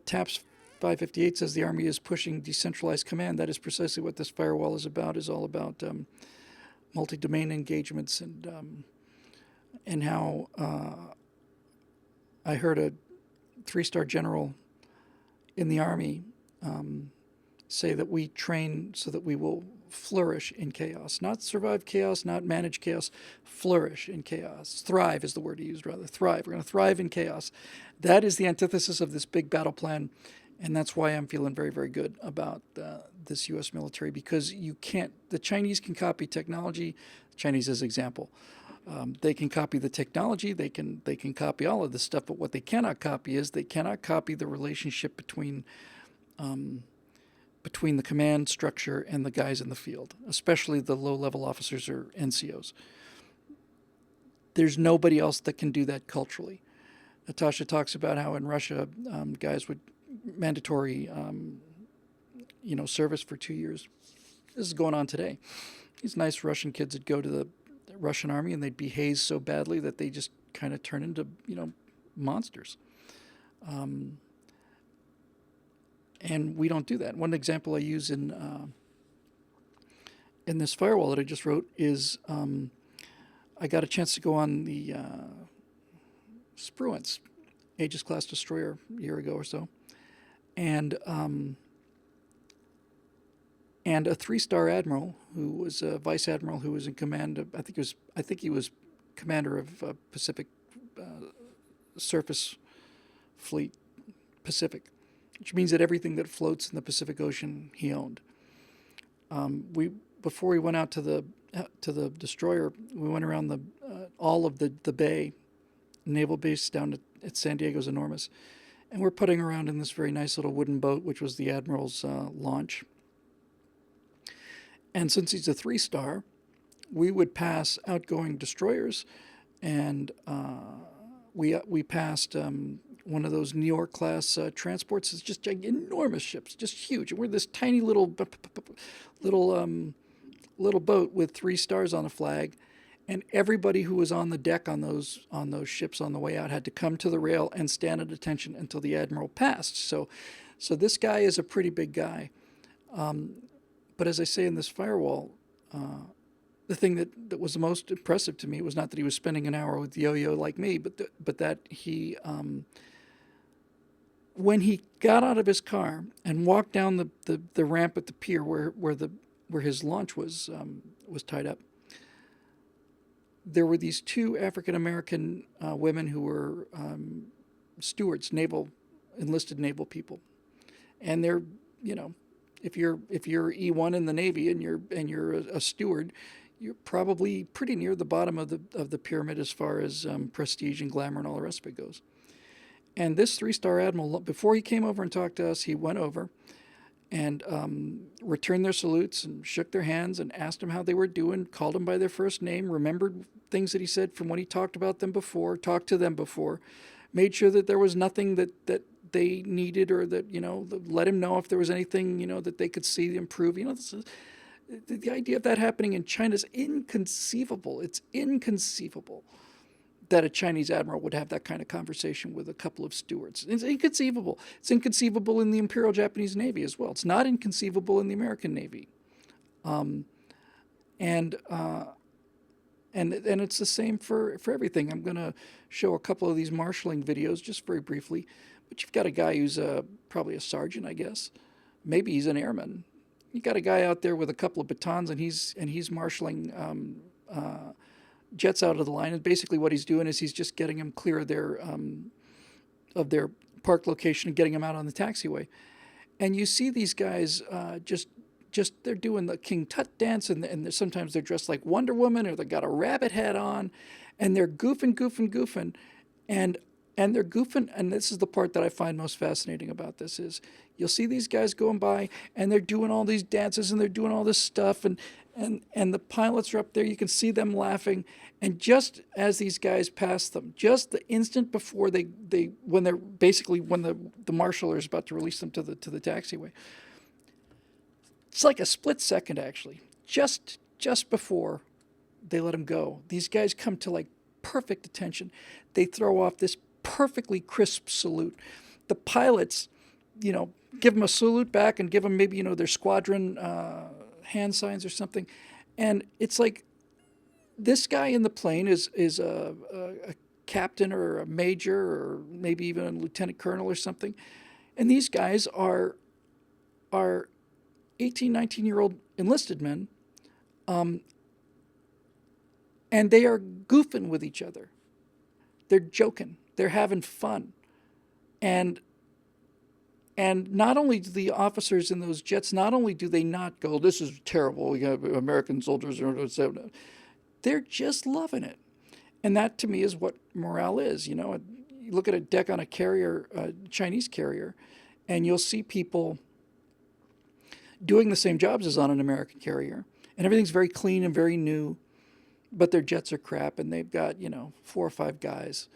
TAPS 558 says the Army is pushing decentralized command. That is precisely what this firewall is about. Is all about multi-domain engagements, and how I heard a 3-star general in the Army say that we train so that we will flourish in chaos, not survive chaos, not manage chaos, flourish in chaos. Thrive is the word he used, rather. Thrive. We're going to thrive in chaos. That is the antithesis of this big battle plan, and that's why I'm feeling very, very good about this U.S. military, because the Chinese can copy technology. The Chinese as example. They can copy the technology, they can copy all of this stuff, but what they cannot copy is they cannot copy the relationship between the command structure and the guys in the field, especially the low-level officers or NCOs. There's nobody else that can do that culturally. Natasha talks about how in Russia, guys would mandatory, service for 2 years. This is going on today. These nice Russian kids would go to the Russian army and they'd be hazed so badly that they just kind of turn into, monsters. And we don't do that. One example I use in this firewall that I just wrote is I got a chance to go on the Spruance Aegis class destroyer a year ago or so, and a 3-star admiral who was a vice admiral who was in command of, I think he was commander of Pacific Surface Fleet Pacific, which means that everything that floats in the Pacific Ocean he owned. Before we went out to the destroyer, we went around all of the bay. Naval base down at San Diego is enormous, and we're putting around in this very nice little wooden boat, which was the admiral's launch. And since he's a 3-star, we would pass outgoing destroyers, and we passed one of those New York class transports. It's just enormous ships, just huge. And we're this tiny little boat with 3 stars on a flag, and everybody who was on the deck on those ships on the way out had to come to the rail and stand at attention until the admiral passed. So this guy is a pretty big guy. But as I say in this firewall, the thing that was the most impressive to me was not that he was spending an hour with Yo-Yo like me, but that he when he got out of his car and walked down the ramp at the pier where his launch was tied up, there were these two African American women who were stewards, enlisted naval people, and they're, if you're E1 in the Navy and you're a steward, you're probably pretty near the bottom of the pyramid as far as prestige and glamour and all the rest of it goes. And this 3-star admiral, before he came over and talked to us, he went over and returned their salutes and shook their hands and asked them how they were doing, called them by their first name, remembered things that he said from when he talked to them before, made sure that there was nothing that they needed, or that, let him know if there was anything, that they could see improve. The idea of that happening in China is inconceivable. It's inconceivable that a Chinese admiral would have that kind of conversation with a couple of stewards. It's inconceivable. It's inconceivable in the Imperial Japanese Navy as well. It's not inconceivable in the American Navy. And it's the same for everything. I'm going to show a couple of these marshalling videos just very briefly. But you've got a guy who's probably a sergeant, I guess. Maybe he's an airman. You got a guy out there with a couple of batons, and he's marshalling jets out of the line. And basically what he's doing is he's just getting them clear of their park location and getting them out on the taxiway. And you see these guys just they're doing the King Tut dance, and sometimes they're dressed like Wonder Woman, or they got a rabbit hat on, and they're goofing, and they're goofing. And this is the part that I find most fascinating about this is you'll see these guys going by, and they're doing all these dances, and they're doing all this stuff, and the pilots are up there. You can see them laughing. And just as these guys pass them, just the instant before when the marshaller is about to release them to the taxiway, it's like a split second, actually. Just before they let them go, these guys come to like perfect attention. They throw off this perfectly crisp salute. The pilots, give them a salute back and give them maybe, their squadron hand signs or something. And it's like this guy in the plane is a captain or a major or maybe even a lieutenant colonel or something. And these guys are 18, 19-year-old enlisted men, and they are goofing with each other. They're joking. They're having fun. And not only do the officers in those jets, not only do they not go, this is terrible, we have American soldiers, they're just loving it. And that, to me, is what morale is. You look at a deck on a carrier, a Chinese carrier, and you'll see people doing the same jobs as on an American carrier. And everything's very clean and very new, but their jets are crap, and they've got, 4 or 5 guys.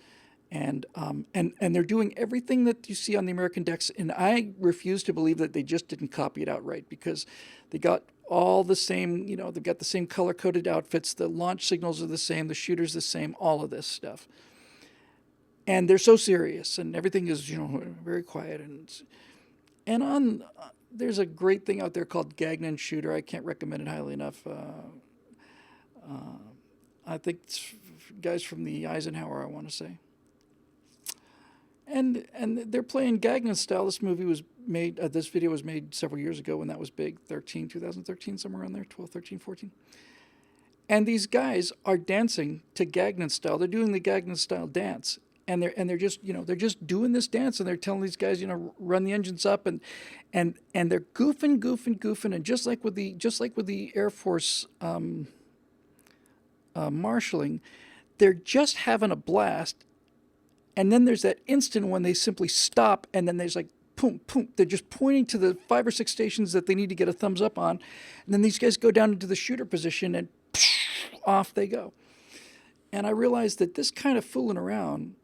And they're doing everything that you see on the American decks. And I refuse to believe that they just didn't copy it outright, because they got all the same, they've got the same color-coded outfits, the launch signals are the same, the shooter's the same, all of this stuff. And they're so serious, and everything is, very quiet. And there's a great thing out there called Gagnon Shooter. I can't recommend it highly enough. I think it's guys from the Eisenhower, I want to say. And they're playing Gagnon style. This video was made several years ago when that was big, 2013, somewhere around there, 12, 13, 14. And these guys are dancing to Gagnon style. They're doing the Gagnon style dance. And they're just doing this dance, and they're telling these guys, run the engines up, and they're goofing, and just like with the Air Force marshalling, they're just having a blast. And then there's that instant when they simply stop, and then there's like, boom, boom. They're just pointing to the 5 or 6 stations that they need to get a thumbs up on. And then these guys go down into the shooter position, and off they go. And I realized that this kind of fooling around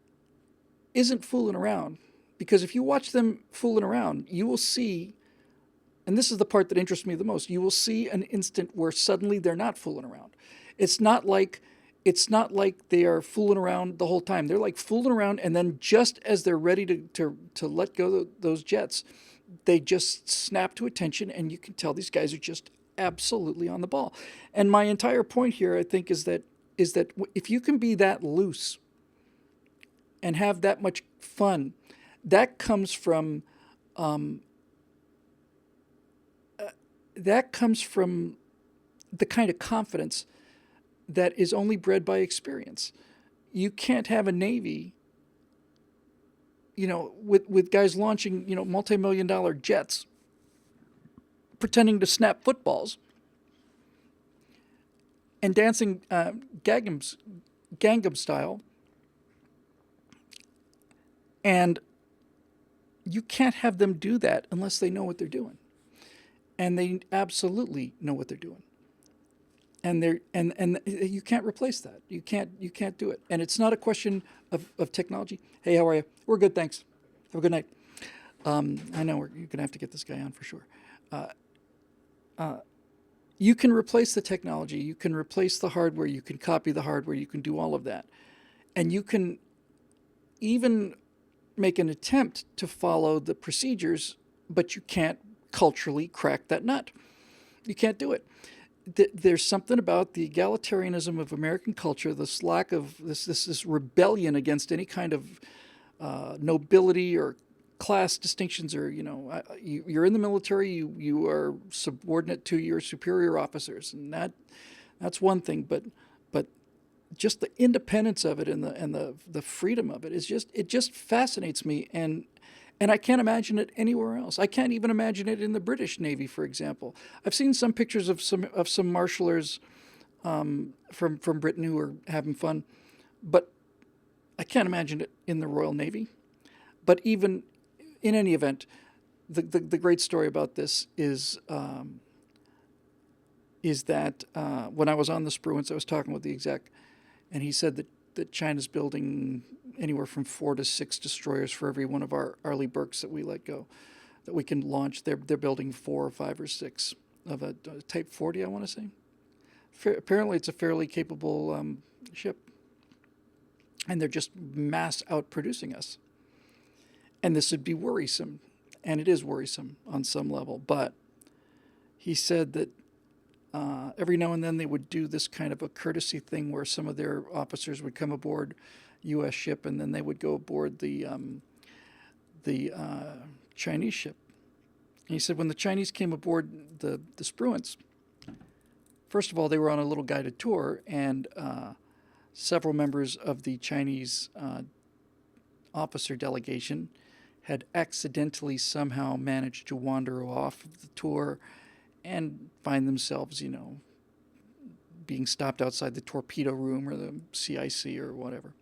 isn't fooling around. Because if you watch them fooling around, you will see, and this is the part that interests me the most, you will see an instant where suddenly they're not fooling around. It's not like they are fooling around the whole time. They're like fooling around, and then just as they're ready to let go of those jets, they just snap to attention, and you can tell these guys are just absolutely on the ball. And my entire point here, I think, is that if you can be that loose and have that much fun, that comes from um, that comes from the kind of confidence that is only bred by experience. You can't have a Navy, with guys launching, multi-million-dollar jets, pretending to snap footballs and dancing Gangnam style, and you can't have them do that unless they know what they're doing, and they absolutely know what they're doing. And they're and you can't replace that. You can't do it. And it's not a question of technology. Hey, how are you? We're good, thanks. Have a good night. I know you're gonna have to get this guy on for sure. You can replace the technology. You can replace the hardware. You can copy the hardware. You can do all of that, and you can even make an attempt to follow the procedures, but you can't culturally crack that nut. You can't do it. There's something about the egalitarianism of American culture, this lack of this rebellion against any kind of nobility or class distinctions, or you're in the military, you are subordinate to your superior officers, and that's one thing, but just the independence of it and the freedom of it just fascinates me, and I can't imagine it anywhere else. I can't even imagine it in the British Navy, for example. I've seen some pictures of some marshalers from Britain who are having fun, but I can't imagine it in the Royal Navy. But even in any event, the great story about this is that when I was on the Spruance, I was talking with the exec, and he said that China's building anywhere from 4 to 6 destroyers for every one of our Arleigh Burkes that we let go, that we can launch. They're building 4 or 5 or 6 of a Type 40, I want to say. Apparently, it's a fairly capable ship, and they're just mass outproducing us. And this would be worrisome, and it is worrisome on some level. But he said that every now and then they would do this kind of a courtesy thing where some of their officers would come aboard U.S. ship, and then they would go aboard the Chinese ship. And he said when the Chinese came aboard the Spruance, first of all, they were on a little guided tour, and several members of the Chinese officer delegation had accidentally somehow managed to wander off of the tour and find themselves, being stopped outside the torpedo room or the CIC or whatever.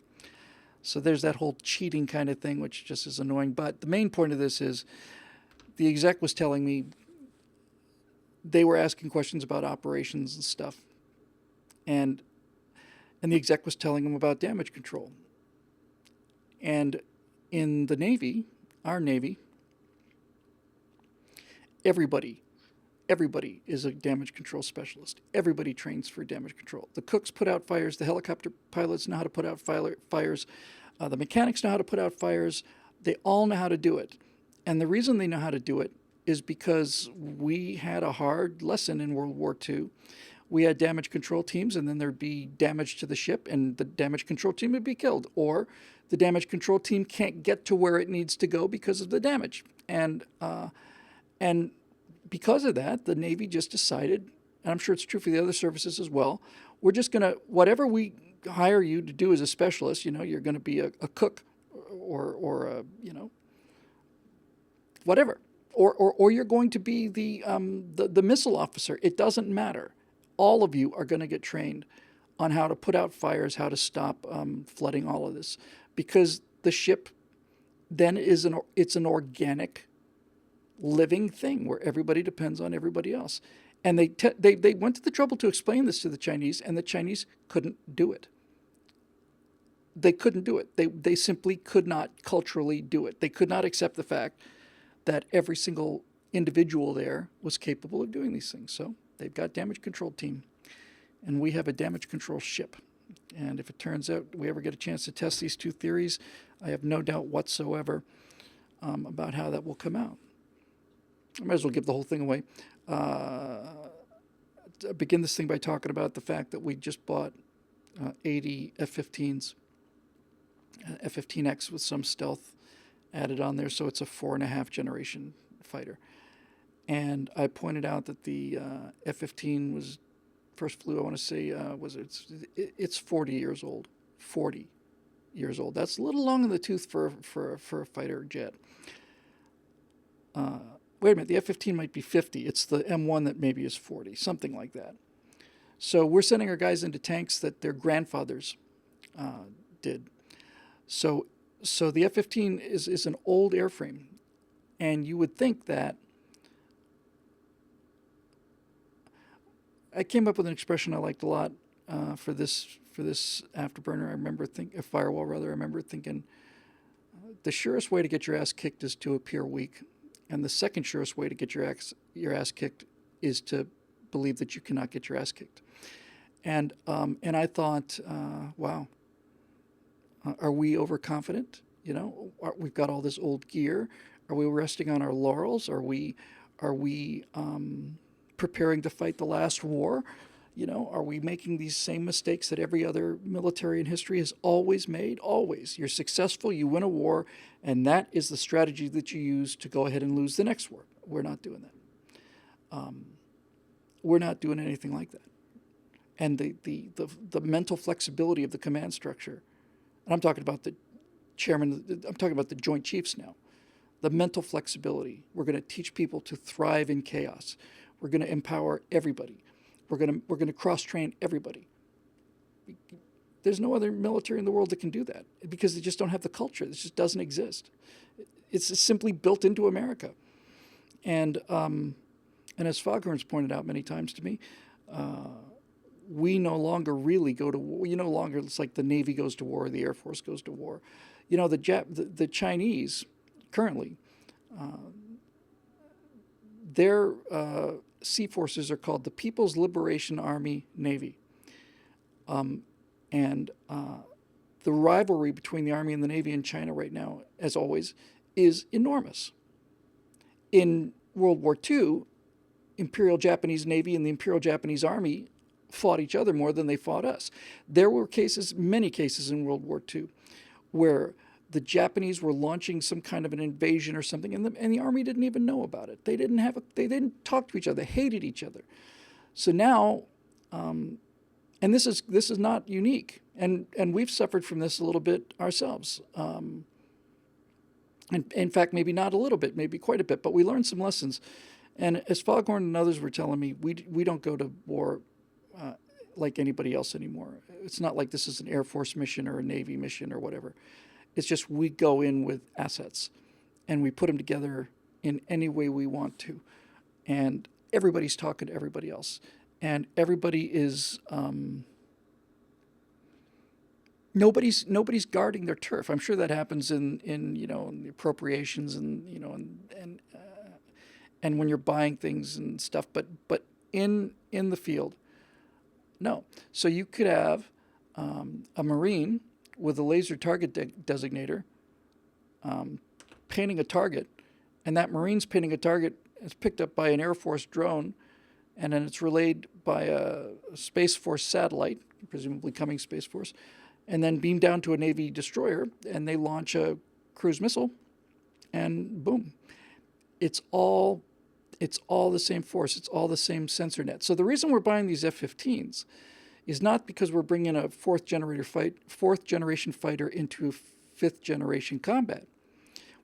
So there's that whole cheating kind of thing, which just is annoying. But the main point of this is the exec was telling me they were asking questions about operations and stuff. And the exec was telling them about damage control. And in the Navy, our Navy, everybody is a damage control specialist. Everybody trains for damage control. The cooks put out fires. The helicopter pilots know how to put out fires. The mechanics know how to put out fires. They all know how to do it. And the reason they know how to do it is because we had a hard lesson in World War II. We had damage control teams, and then there'd be damage to the ship, and the damage control team would be killed. Or the damage control team can't get to where it needs to go because of the damage. And because of that, the Navy just decided, and I'm sure it's true for the other services as well, we're just going to, whatever we hire you to do as a specialist, you're going to be a cook or a, whatever. Or you're going to be the missile officer. It doesn't matter. All of you are going to get trained on how to put out fires, how to stop flooding, all of this. Because the ship then it's an organic living thing where everybody depends on everybody else. And they went to the trouble to explain this to the Chinese, and the Chinese couldn't do it. They couldn't do it. They simply could not culturally do it. They could not accept the fact that every single individual there was capable of doing these things. So they've got damage control team, and we have a damage control ship. And if it turns out we ever get a chance to test these two theories, I have no doubt whatsoever about how that will come out. I might as well give the whole thing away. Begin this thing by talking about the fact that we just bought 80 F-15s, F-15X with some stealth added on there, so it's a 4.5 generation fighter. And I pointed out that the F-15 was first flew. I want to say it's 40 years old. 40 years old. That's a little long in the tooth for a fighter jet. Wait a minute, the F-15 might be 50. It's the M1 that maybe is 40, something like that. So we're sending our guys into tanks that their grandfathers did. So the F-15 is an old airframe, and you would think that. I came up with an expression I liked a lot for this afterburner. I remember a firewall rather. I remember thinking the surest way to get your ass kicked is to appear weak, and the second surest way to get your ass kicked is to believe that you cannot get your ass kicked. And I thought, wow, are we overconfident? You know, we've got all this old gear. Are we resting on our laurels? Are we preparing to fight the last war? You know, are we making these same mistakes that every other military in history has always made? Always. You're successful, you win a war, and that is the strategy that you use to go ahead and lose the next war. We're not doing that. We're not doing anything like that. And the mental flexibility of the command structure, and I'm talking about the chairman, I'm talking about the Joint Chiefs now. The mental flexibility. We're going to teach people to thrive in chaos. We're going to empower everybody. We're going to cross-train everybody. There's no other military in the world that can do that because they just don't have the culture. It just doesn't exist. It's simply built into America. And as Foghorn's pointed out many times to me, we no longer really go to war. You no longer, it's like the Navy goes to war, the Air Force goes to war. You know, the Chinese currently, their sea forces are called the People's Liberation Army Navy. And the rivalry between the Army and the Navy in China right now, as always, is enormous. In World War II, Imperial Japanese Navy and the Imperial Japanese Army fought each other more than they fought us. There were many cases in World War II, where the Japanese were launching some kind of an invasion or something, and the Army didn't even know about it. They didn't talk to each other. They hated each other. So now, and this is not unique, and we've suffered from this a little bit ourselves. And in fact, maybe not a little bit, maybe quite a bit, but we learned some lessons. And as Foghorn and others were telling me, we don't go to war like anybody else anymore. It's not like this is an Air Force mission or a Navy mission or whatever. It's just we go in with assets, and we put them together in any way we want to. And everybody's talking to everybody else. And everybody is... Nobody's guarding their turf. I'm sure that happens in the appropriations and when you're buying things and stuff. But in the field, no. So you could have a Marine with a laser target designator painting a target, and that Marine's painting a target is picked up by an Air Force drone, and then it's relayed by a Space Force satellite, presumably coming Space Force, and then beamed down to a Navy destroyer, and they launch a cruise missile, and boom. It's all the same force. It's all the same sensor net. So the reason we're buying these F-15s is not because we're bringing a fourth generation fighter into fifth generation combat.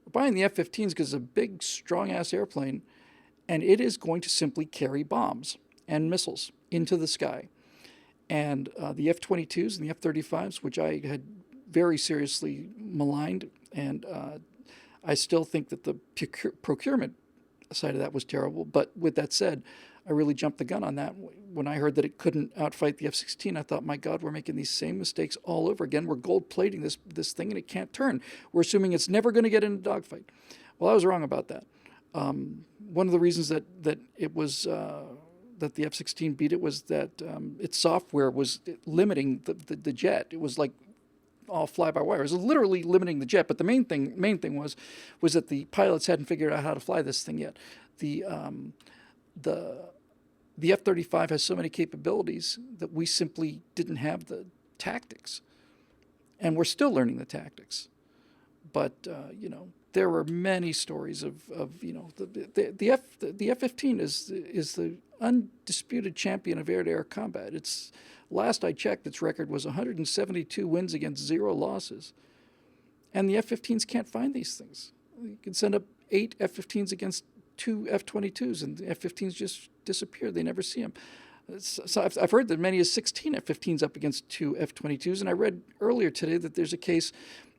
We're buying the F-15s because it's a big, strong-ass airplane, and it is going to simply carry bombs and missiles into the sky. And the F-22s and the F-35s, which I had very seriously maligned, and I still think that the procurement side of that was terrible. But with that said, I really jumped the gun on that. When I heard that it couldn't outfight the F-16, I thought, my God, we're making these same mistakes all over again. We're gold-plating this thing, and it can't turn. We're assuming it's never going to get in a dogfight. Well, I was wrong about that. One of the reasons that it was... that the F-16 beat it was that its software was limiting the jet. It was like all fly-by-wire. It was literally limiting the jet. But the main thing was that the pilots hadn't figured out how to fly this thing yet. The F-35 has so many capabilities that we simply didn't have the tactics, and we're still learning the tactics. But there were many stories of the F-15 is the undisputed champion of air-to-air combat. It's last I checked, its record was 172 wins against 0 losses, and the F-15s can't find these things. You can send up 8 F-15s against 2 F-22s, and the F-15s just disappear. They never see them. So I've heard that many as 16 F-15s up against 2 F-22s, and I read earlier today that there's a case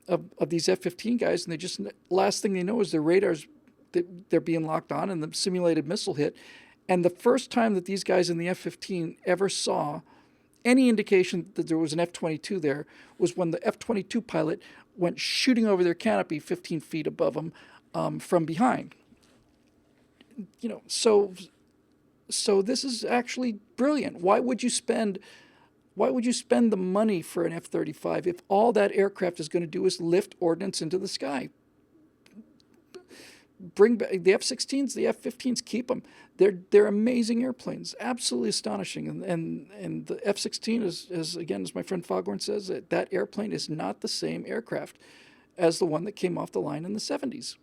of these F-15 guys, and they just, last thing they know is their radars, they're being locked on, and the simulated missile hit. And the first time that these guys in the F-15 ever saw any indication that there was an F-22 there was when the F-22 pilot went shooting over their canopy 15 feet above them from behind. So this is actually brilliant. Why would you spend the money for an F-35 if all that aircraft is going to do is lift ordnance into the sky? Bring back the F-16s, the F-15s, keep them. They're amazing airplanes, absolutely astonishing. And the F-16 as my friend Foghorn says, that airplane is not the same aircraft as the one that came off the line in the 70s.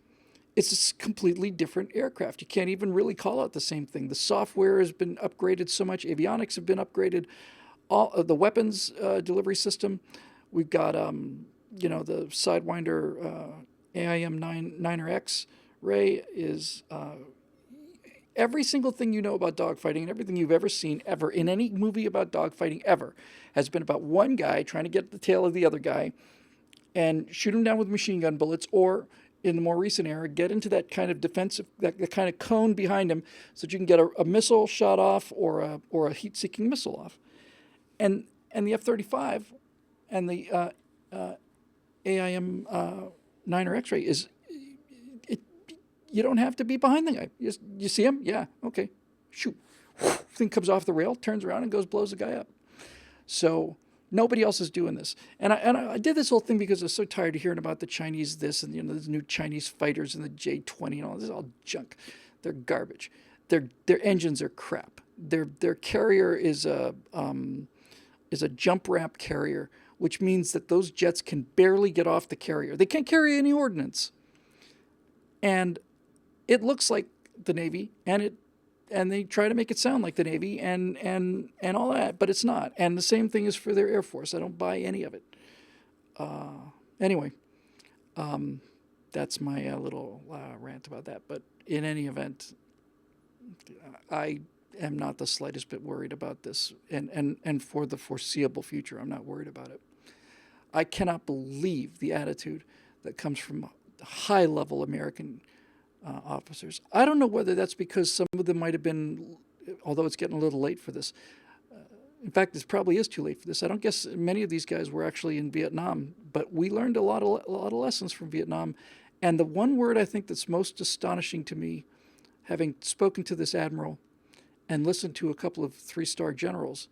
It's a completely different aircraft. You can't even really call it the same thing. The software has been upgraded so much. Avionics have been upgraded. All the weapons delivery system. We've got the Sidewinder AIM 9er-X Ray is every single thing you know about dogfighting and everything you've ever seen ever in any movie about dogfighting ever has been about one guy trying to get the tail of the other guy and shoot him down with machine gun bullets, or in the more recent era, get into that kind of defensive, that kind of cone behind him so that you can get a missile shot off or a heat-seeking missile off. And the F-35 and the AIM 9er X-ray is, you don't have to be behind the guy. You see him? Yeah, okay. Shoot. Thing comes off the rail, turns around and blows the guy up. So nobody else is doing this. And I did this whole thing because I was so tired of hearing about the Chinese this and the new Chinese fighters and the J-20 and all this is all junk. They're garbage. Their engines are crap. Their carrier is a jump ramp carrier, which means that those jets can barely get off the carrier. They can't carry any ordnance. And it looks like the Navy, and they try to make it sound like the Navy and all that, but it's not. And the same thing is for their Air Force. I don't buy any of it. Anyway, that's my little rant about that. But in any event, I am not the slightest bit worried about this. And for the foreseeable future, I'm not worried about it. I cannot believe the attitude that comes from high-level American officers. I don't know whether that's because some of them might have been, although it's getting a little late for this. In fact, this probably is too late for this. I don't guess many of these guys were actually in Vietnam, but we learned a lot of lessons from Vietnam. And the one word I think that's most astonishing to me, having spoken to this admiral and listened to a couple of 3-star generals,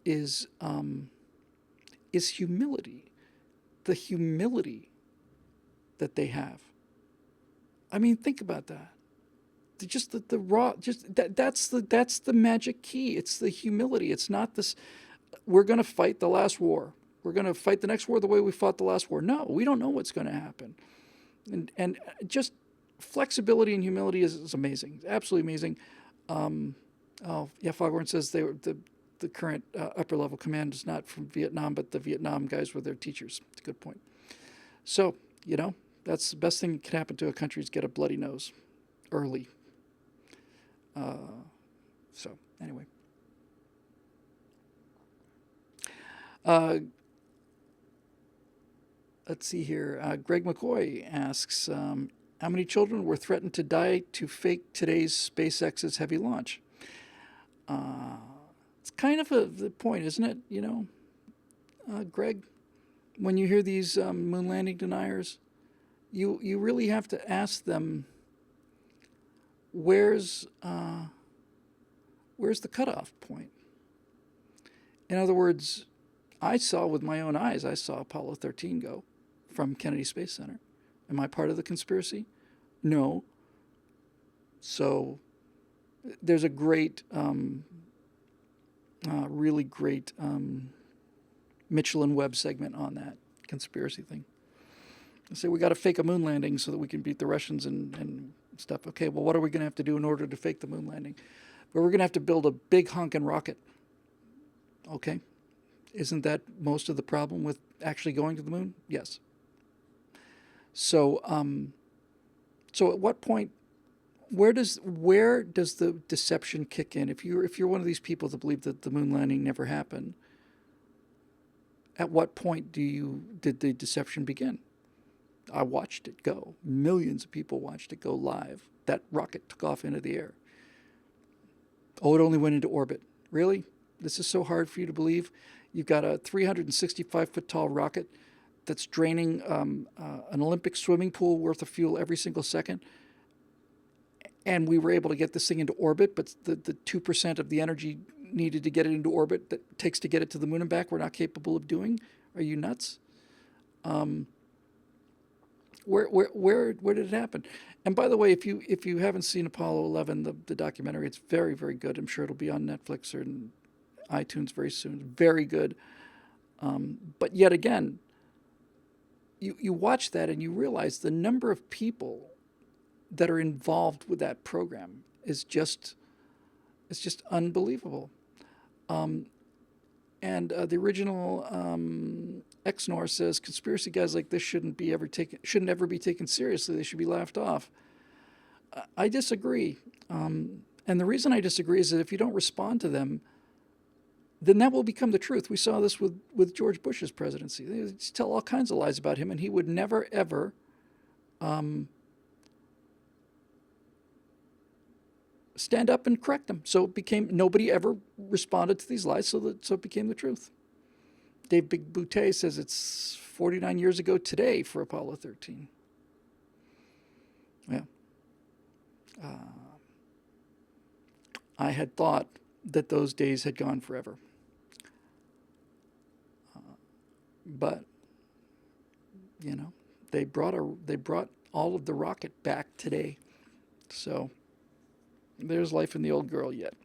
is humility. The humility that they have. I mean, think about that. Just the raw, that's the magic key. It's the humility. It's not this, we're going to fight the last war. We're going to fight the next war the way we fought the last war. No, we don't know what's going to happen. And just flexibility and humility is amazing. It's absolutely amazing. Foghorn says the current upper level command is not from Vietnam, but the Vietnam guys were their teachers. It's a good point. So, that's the best thing that can happen to a country is get a bloody nose early. So, anyway. Let's see here. Greg McCoy asks, how many children were threatened to die to fake today's SpaceX's heavy launch? It's kind of the point, isn't it? Greg, when you hear these moon landing deniers, you really have to ask them, where's the cutoff point? In other words, I saw with my own eyes, I saw Apollo 13 go from Kennedy Space Center. Am I part of the conspiracy? No. So there's a great, really great Mitchell and Webb segment on that conspiracy thing. Say we got to fake a moon landing so that we can beat the Russians and stuff. Okay, well, what are we going to have to do in order to fake the moon landing? Well, we're going to have to build a big honking rocket. Okay, isn't that most of the problem with actually going to the moon? Yes. So, so at what point, where does the deception kick in? If you're one of these people that believe that the moon landing never happened, at what point did the deception begin? I watched it go. Millions of people watched it go live. That rocket took off into the air. Oh, it only went into orbit. Really? This is so hard for you to believe? You've got a 365-foot tall rocket that's draining an Olympic swimming pool worth of fuel every single second. And we were able to get this thing into orbit, but the 2% of the energy needed to get it into orbit that it takes to get it to the moon and back, we're not capable of doing? Are you nuts? Where did it happen? And by the way, if you haven't seen Apollo 11, the documentary, it's very, very good. I'm sure it'll be on Netflix or iTunes very soon. Very good. But yet again, you watch that and you realize the number of people that are involved with that program is just unbelievable. And the original Exnor says conspiracy guys like this shouldn't ever be taken seriously. They should be laughed off. I disagree, and the reason I disagree is that if you don't respond to them, then that will become the truth. We saw this with George Bush's presidency. They tell all kinds of lies about him, and he would never ever stand up and correct them. So it became, nobody ever responded to these lies, so it became the truth. Dave Big Boutte says it's 49 years ago today for Apollo 13. Yeah. I had thought that those days had gone forever. But, they brought all of the rocket back today. So there's life in the old girl yet.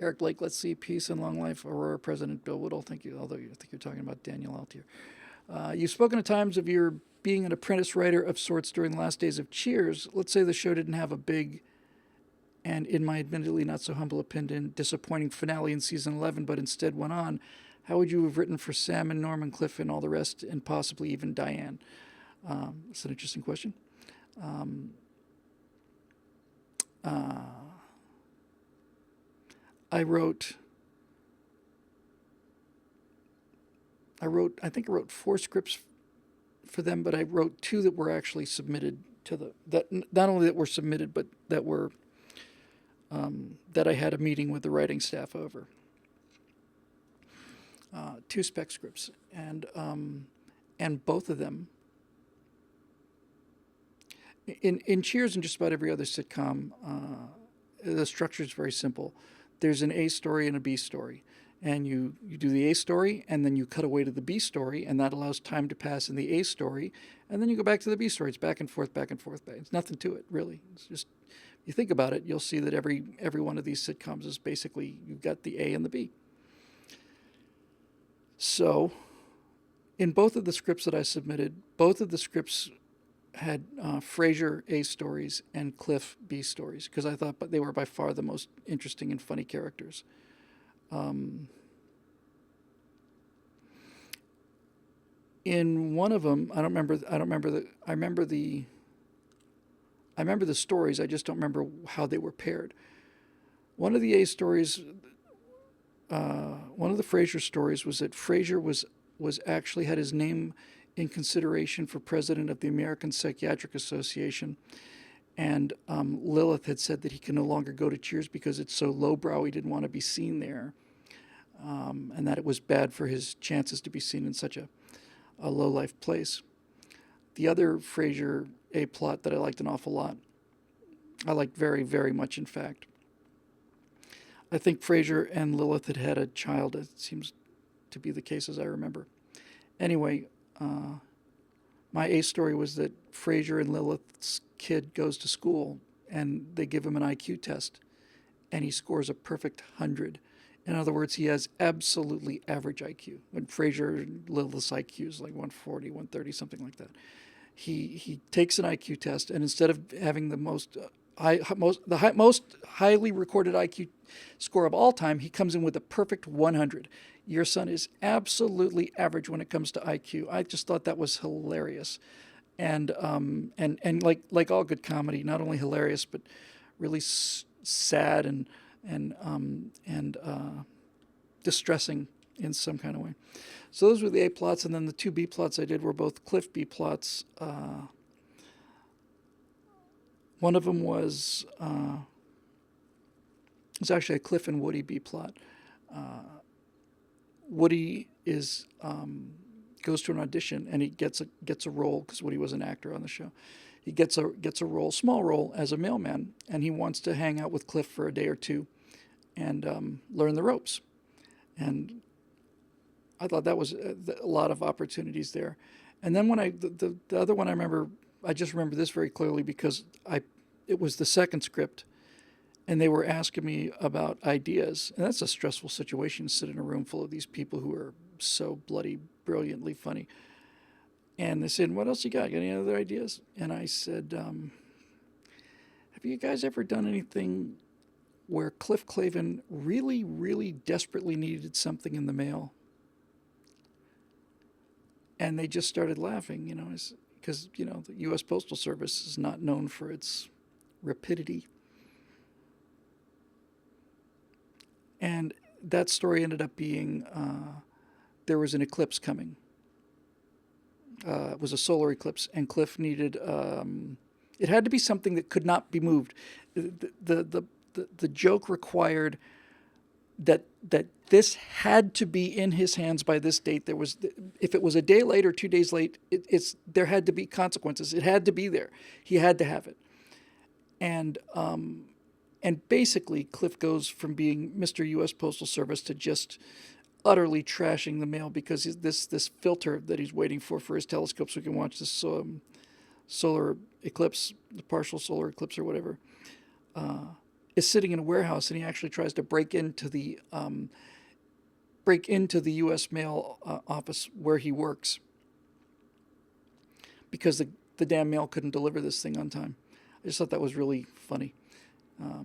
Eric Blake, let's see. Peace and long life, Aurora President Bill Woodall. Thank you. Although I think you're talking about Daniel Altier. You've spoken at times of your being an apprentice writer of sorts during the last days of Cheers. Let's say the show didn't have a big, and in my admittedly not so humble opinion, disappointing finale in season 11, but instead went on. How would you have written for Sam and Norman, Cliff, and all the rest, and possibly even Diane? That's an interesting question. I think I wrote 4 scripts for them, but I wrote 2 that were actually submitted that not only that were submitted, but that were that I had a meeting with the writing staff over. 2 spec scripts, and both of them in Cheers and just about every other sitcom, the structure is very simple. There's an A story and a B story. And you do the A story, and then you cut away to the B story, and that allows time to pass in the A story, and then you go back to the B story. It's back and forth, back and forth. It's nothing to it, really. It's just, you think about it, you'll see that every one of these sitcoms is basically, you've got the A and the B. So, in both of the scripts that I submitted, both of the scripts had Frasier A stories and Cliff B stories, because I thought they were by far the most interesting and funny characters. In one of them, I remember the stories. I just don't remember how they were paired. One of the A stories, one of the Frasier stories was that Frasier was actually had his name in consideration for president of the American Psychiatric Association. And Lilith had said that he can no longer go to Cheers because it's so lowbrow, he didn't want to be seen there. And that it was bad for his chances to be seen in such a low-life place. The other Frasier A plot that I liked an awful lot, I liked very, very much, in fact. I think Frasier and Lilith had had a child. It seems to be the case as I remember. Anyway, my A story was that Frasier and Lilith's kid goes to school and they give him an IQ test and he scores a perfect 100 In other words, he has absolutely average IQ. When Fraser Lilith's IQ is like 140, 130, something like that. He takes an IQ test, and instead of having the most highly recorded IQ score of all time, he comes in with a perfect 100. Your son is absolutely average when it comes to IQ. I just thought that was hilarious, and like all good comedy, not only hilarious but really sad and distressing in some kind of way. So those were the A plots, and then the two B plots I did were both Cliff B plots. One of them was actually a Cliff and Woody B plot. Woody is goes to an audition and he gets a role because Woody was an actor on the show. He gets a role, small role, as a mailman, and he wants to hang out with Cliff for a day or two and learn the ropes. And I thought that was a lot of opportunities there. And then when the other one I just remember this very clearly because it was the second script, and they were asking me about ideas. And that's a stressful situation to sit in a room full of these people who are so bloody brilliantly funny. And they said, "What else you got? Got any other ideas?" And I said, "Have you guys ever done anything where Cliff Clavin really, really desperately needed something in the mail?" And they just started laughing, because, the U.S. Postal Service is not known for its rapidity. And that story ended up being there was an eclipse coming. It was a solar eclipse, and Cliff needed. It had to be something that could not be moved. The joke required that this had to be in his hands by this date. If it was a day late or 2 days late, there had to be consequences. It had to be there. He had to have it. And basically, Cliff goes from being Mr. U.S. Postal Service to just utterly trashing the mail because this filter that he's waiting for his telescope so he can watch this solar eclipse, the partial solar eclipse or whatever, is sitting in a warehouse, and he actually tries to break into the U.S. mail office where he works because the damn mail couldn't deliver this thing on time. I just thought that was really funny.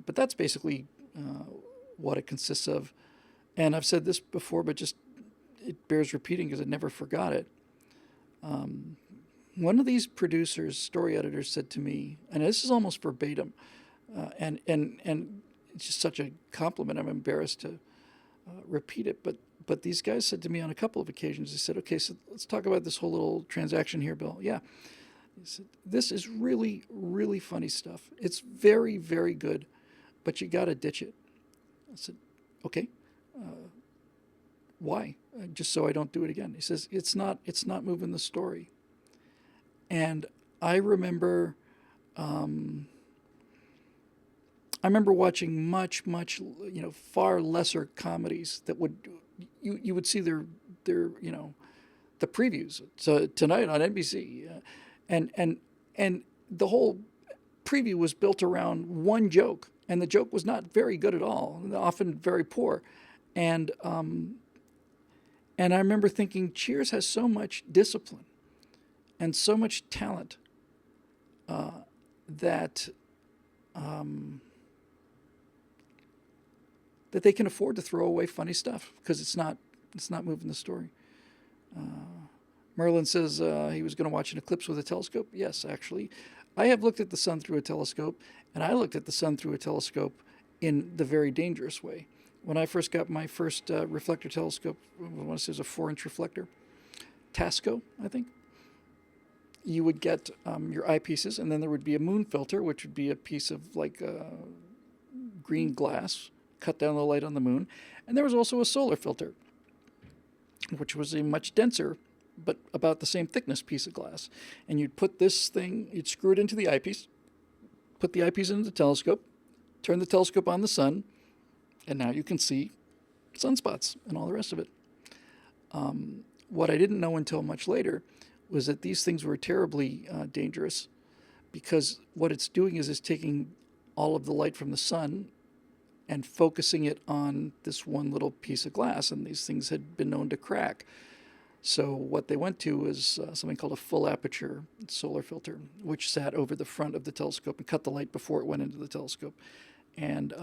But that's basically what it consists of. And I've said this before, but just it bears repeating because I never forgot it. One of these producers, story editors, said to me, and this is almost verbatim, and it's just such a compliment. I'm embarrassed to repeat it, but these guys said to me on a couple of occasions, they said, "Okay, so let's talk about this whole little transaction here, Bill." Yeah. He said, "This is really, really funny stuff. It's very, very good, but you got to ditch it." I said, "Okay, why?" "Just so I don't do it again." He says, "It's not moving the story." And I remember watching much, far lesser comedies that you would see their the previews. So tonight on NBC. And the whole preview was built around one joke, and the joke was not very good at all, often very poor. And I remember thinking, Cheers has so much discipline and so much talent that they can afford to throw away funny stuff because it's not moving the story. Merlin says he was going to watch an eclipse with a telescope. Yes, actually. I have looked at the sun through a telescope, and I looked at the sun through a telescope in the very dangerous way. When I first got my first reflector telescope, I want to say it was a 4-inch reflector, Tasco, I think, you would get your eyepieces, and then there would be a moon filter, which would be a piece of green glass, cut down the light on the moon. And there was also a solar filter, which was a much denser but about the same thickness piece of glass. And you'd put this thing, you'd screw it into the eyepiece, put the eyepiece into the telescope, turn the telescope on the sun, and now you can see sunspots and all the rest of it. What I didn't know until much later was that these things were terribly dangerous because what it's doing is it's taking all of the light from the sun and focusing it on this one little piece of glass, and these things had been known to crack. So what they went to was something called a full aperture solar filter, which sat over the front of the telescope and cut the light before it went into the telescope. And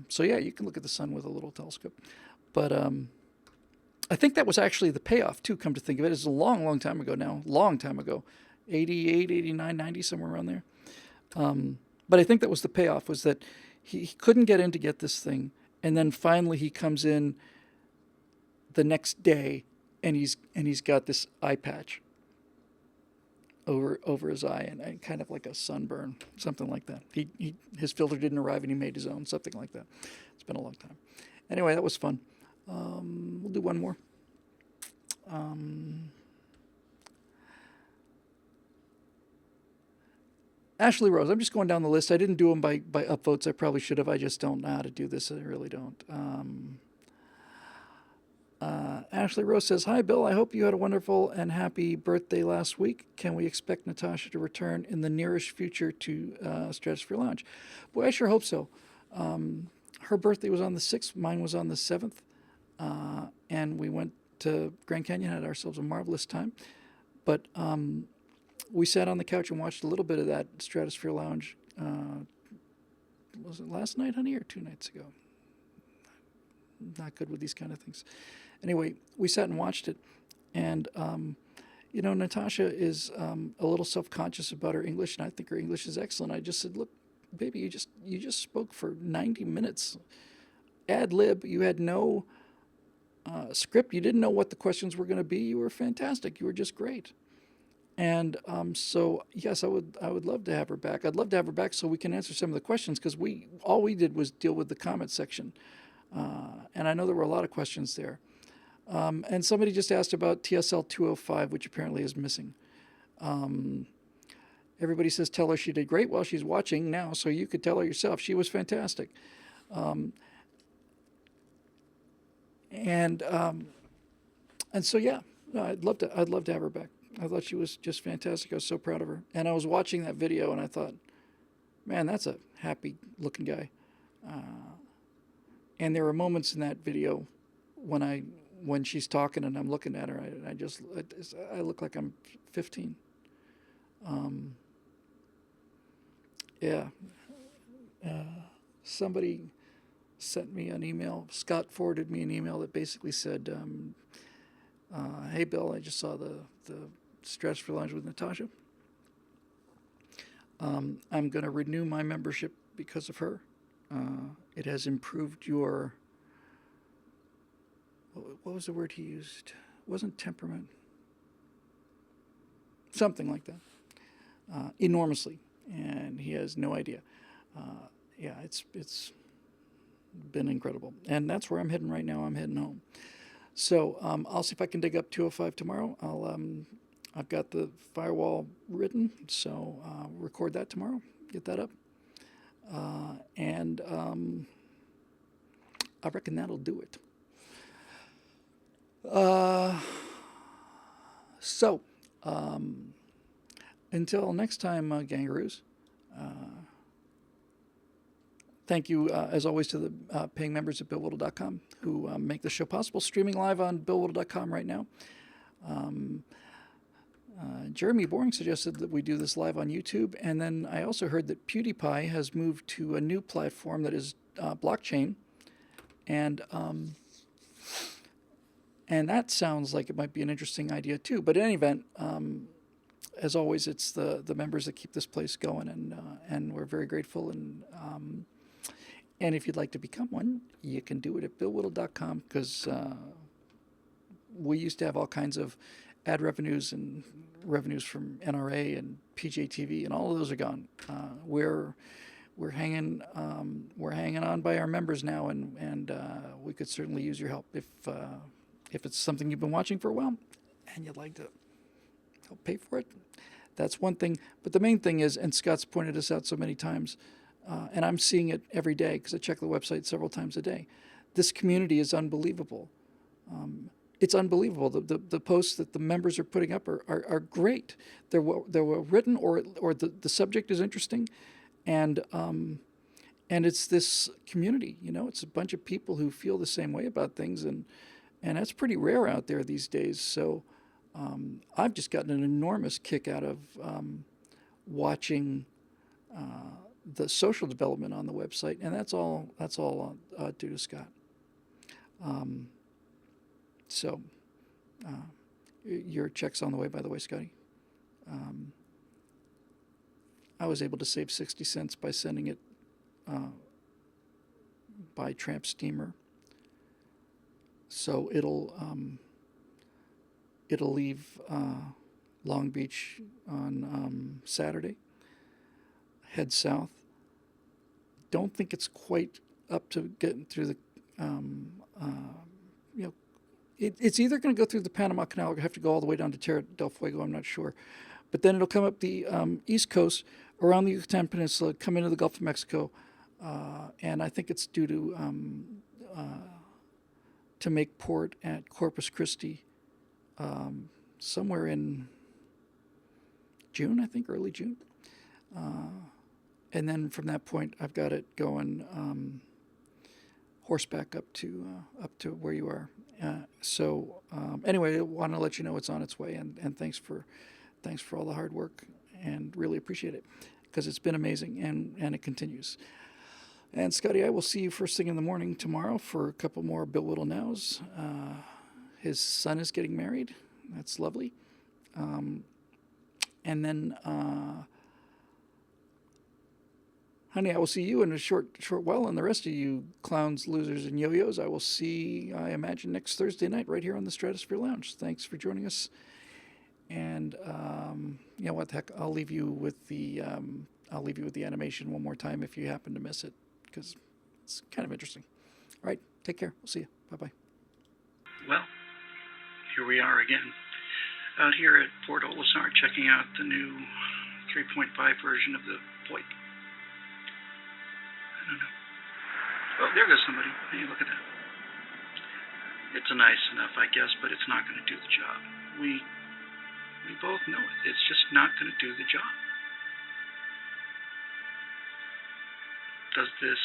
so yeah, you can look at the sun with a little telescope. But I think that was actually the payoff too. Come to think of it, it's a long, long time ago now. Long time ago, 88, 89, 90, somewhere around there. But I think that was the payoff, was that he couldn't get in to get this thing, and then finally he comes in the next day, and he's got this eye patch over his eye, and kind of like a sunburn, something like that. His filter didn't arrive, and he made his own, something like that. It's been a long time. Anyway, that was fun. We'll do one more. Ashley Rose. I'm just going down the list. I didn't do them by upvotes. I probably should have. I just don't know how to do this. I really don't. Ashley Rose says, "Hi, Bill. I hope you had a wonderful and happy birthday last week. Can we expect Natasha to return in the nearest future to Stratosphere Lounge?" Boy, I sure hope so. Her birthday was on the 6th. Mine was on the 7th. And we went to Grand Canyon, had ourselves a marvelous time. But we sat on the couch and watched a little bit of that Stratosphere Lounge. Was it last night, honey, or 2 nights ago? Not good with these kind of things. Anyway, we sat and watched it. And, Natasha is a little self-conscious about her English, and I think her English is excellent. I just said, "Look, baby, you just spoke for 90 minutes. Ad lib. You had no script. You didn't know what the questions were going to be. You were fantastic. You were just great." And so yes, I would love to have her back. I'd love to have her back so we can answer some of the questions, because all we did was deal with the comment section, and I know there were a lot of questions there. And somebody just asked about TSL 205, which apparently is missing. Everybody says tell her she did great. Well, she's watching now, so you could tell her yourself. She was fantastic. And so yeah, no, I'd love to have her back. I thought she was just fantastic. I was so proud of her. And I was watching that video, and I thought, man, that's a happy-looking guy. And there were moments in that video when she's talking and I'm looking at her, I look like I'm 15. Yeah. Somebody sent me an email. Scott forwarded me an email that basically said, "Hey, Bill, I just saw the Stratosphere Lounge with Natasha. I'm going to renew my membership because of her. It has improved your," what was the word he used? It wasn't temperament. Something like that. Enormously. And he has no idea. Yeah, it's been incredible. And that's where I'm heading right now. I'm heading home. So I'll see if I can dig up 205 tomorrow. I've got the firewall written, so record that tomorrow, get that up. And I reckon that'll do it. So until next time, Gangaroos, thank you, as always, to the paying members at BillWhittle.com who make the show possible, streaming live on BillWhittle.com right now. Jeremy Boring suggested that we do this live on YouTube, and then I also heard that PewDiePie has moved to a new platform that is blockchain, and that sounds like it might be an interesting idea too. But in any event, as always, it's the members that keep this place going, and we're very grateful. And if you'd like to become one, you can do it at BillWhittle.com, because we used to have all kinds of ad revenues and revenues from NRA and PJTV, and all of those are gone. We're hanging on by our members now, and we could certainly use your help if it's something you've been watching for a while and you'd like to help pay for it. That's one thing. But the main thing is, and Scott's pointed this out so many times, and I'm seeing it every day because I check the website several times a day. This community is unbelievable. It's unbelievable. The posts that the members are putting up are great. They're well written, or the subject is interesting, and and it's this community, you know, it's a bunch of people who feel the same way about things, and that's pretty rare out there these days. So I've just gotten an enormous kick out of watching the social development on the website, and that's all due to Scott. So your check's on the way, by the way, Scotty. I was able to save 60 cents by sending it by tramp steamer. So it'll leave Long Beach on Saturday, head south. Don't think it's quite up to getting through the, you know, it's either going to go through the Panama Canal or have to go all the way down to Tierra del Fuego, I'm not sure. But then it'll come up the East Coast, around the Yucatan Peninsula, come into the Gulf of Mexico, and I think it's due to make port at Corpus Christi somewhere in June, I think, early June. And then from that point, I've got it going horseback up to where you are. So anyway, I want to let you know it's on its way, and thanks for all the hard work, and really appreciate it, because it's been amazing, and it continues. And Scotty, I will see you first thing in the morning tomorrow for a couple more Bill Whittle Nows. His son is getting married. That's lovely. And then, honey, I will see you in a short while, and the rest of you clowns, losers, and yo-yos, I will see, I imagine, next Thursday night right here on the Stratosphere Lounge. Thanks for joining us. And you know what the heck? I'll leave you with the animation one more time if you happen to miss it, because it's kind of interesting. All right, take care. We'll see you. Bye-bye. Well, here we are again, out here at Port Olisar, checking out the new 3.5 version of the VoIP. I don't know. Oh, there goes somebody. Hey, look at that. It's nice enough, I guess, but it's not going to do the job. We both know it. It's just not going to do the job. Does this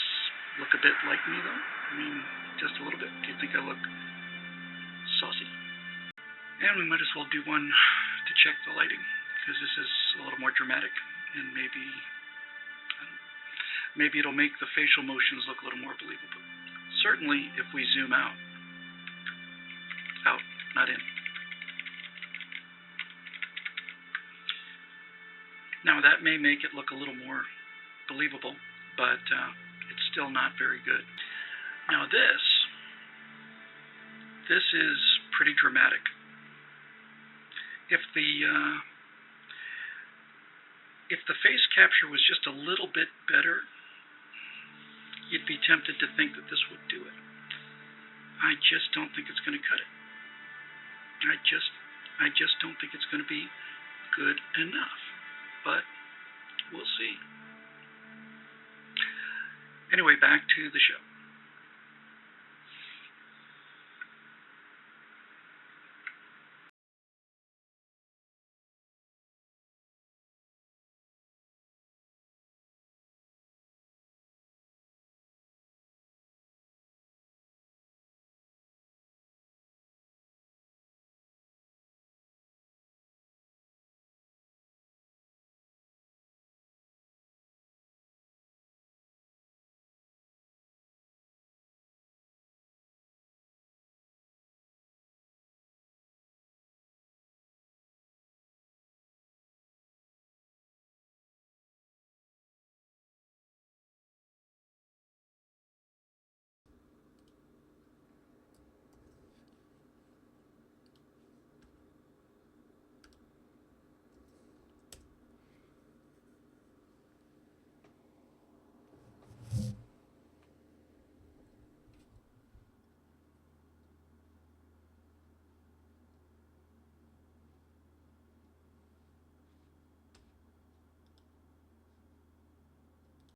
look a bit like me, though? I mean, just a little bit. Do you think I look saucy? And we might as well do one to check the lighting, because this is a little more dramatic, and maybe it'll make the facial motions look a little more believable. Certainly, if we zoom out, not in. Now, that may make it look a little more believable, but it's still not very good. Now, this is pretty dramatic. If the face capture was just a little bit better, you'd be tempted to think that this would do it. I just don't think it's going to cut it. I just don't think it's going to be good enough. But we'll see. Anyway, back to the show.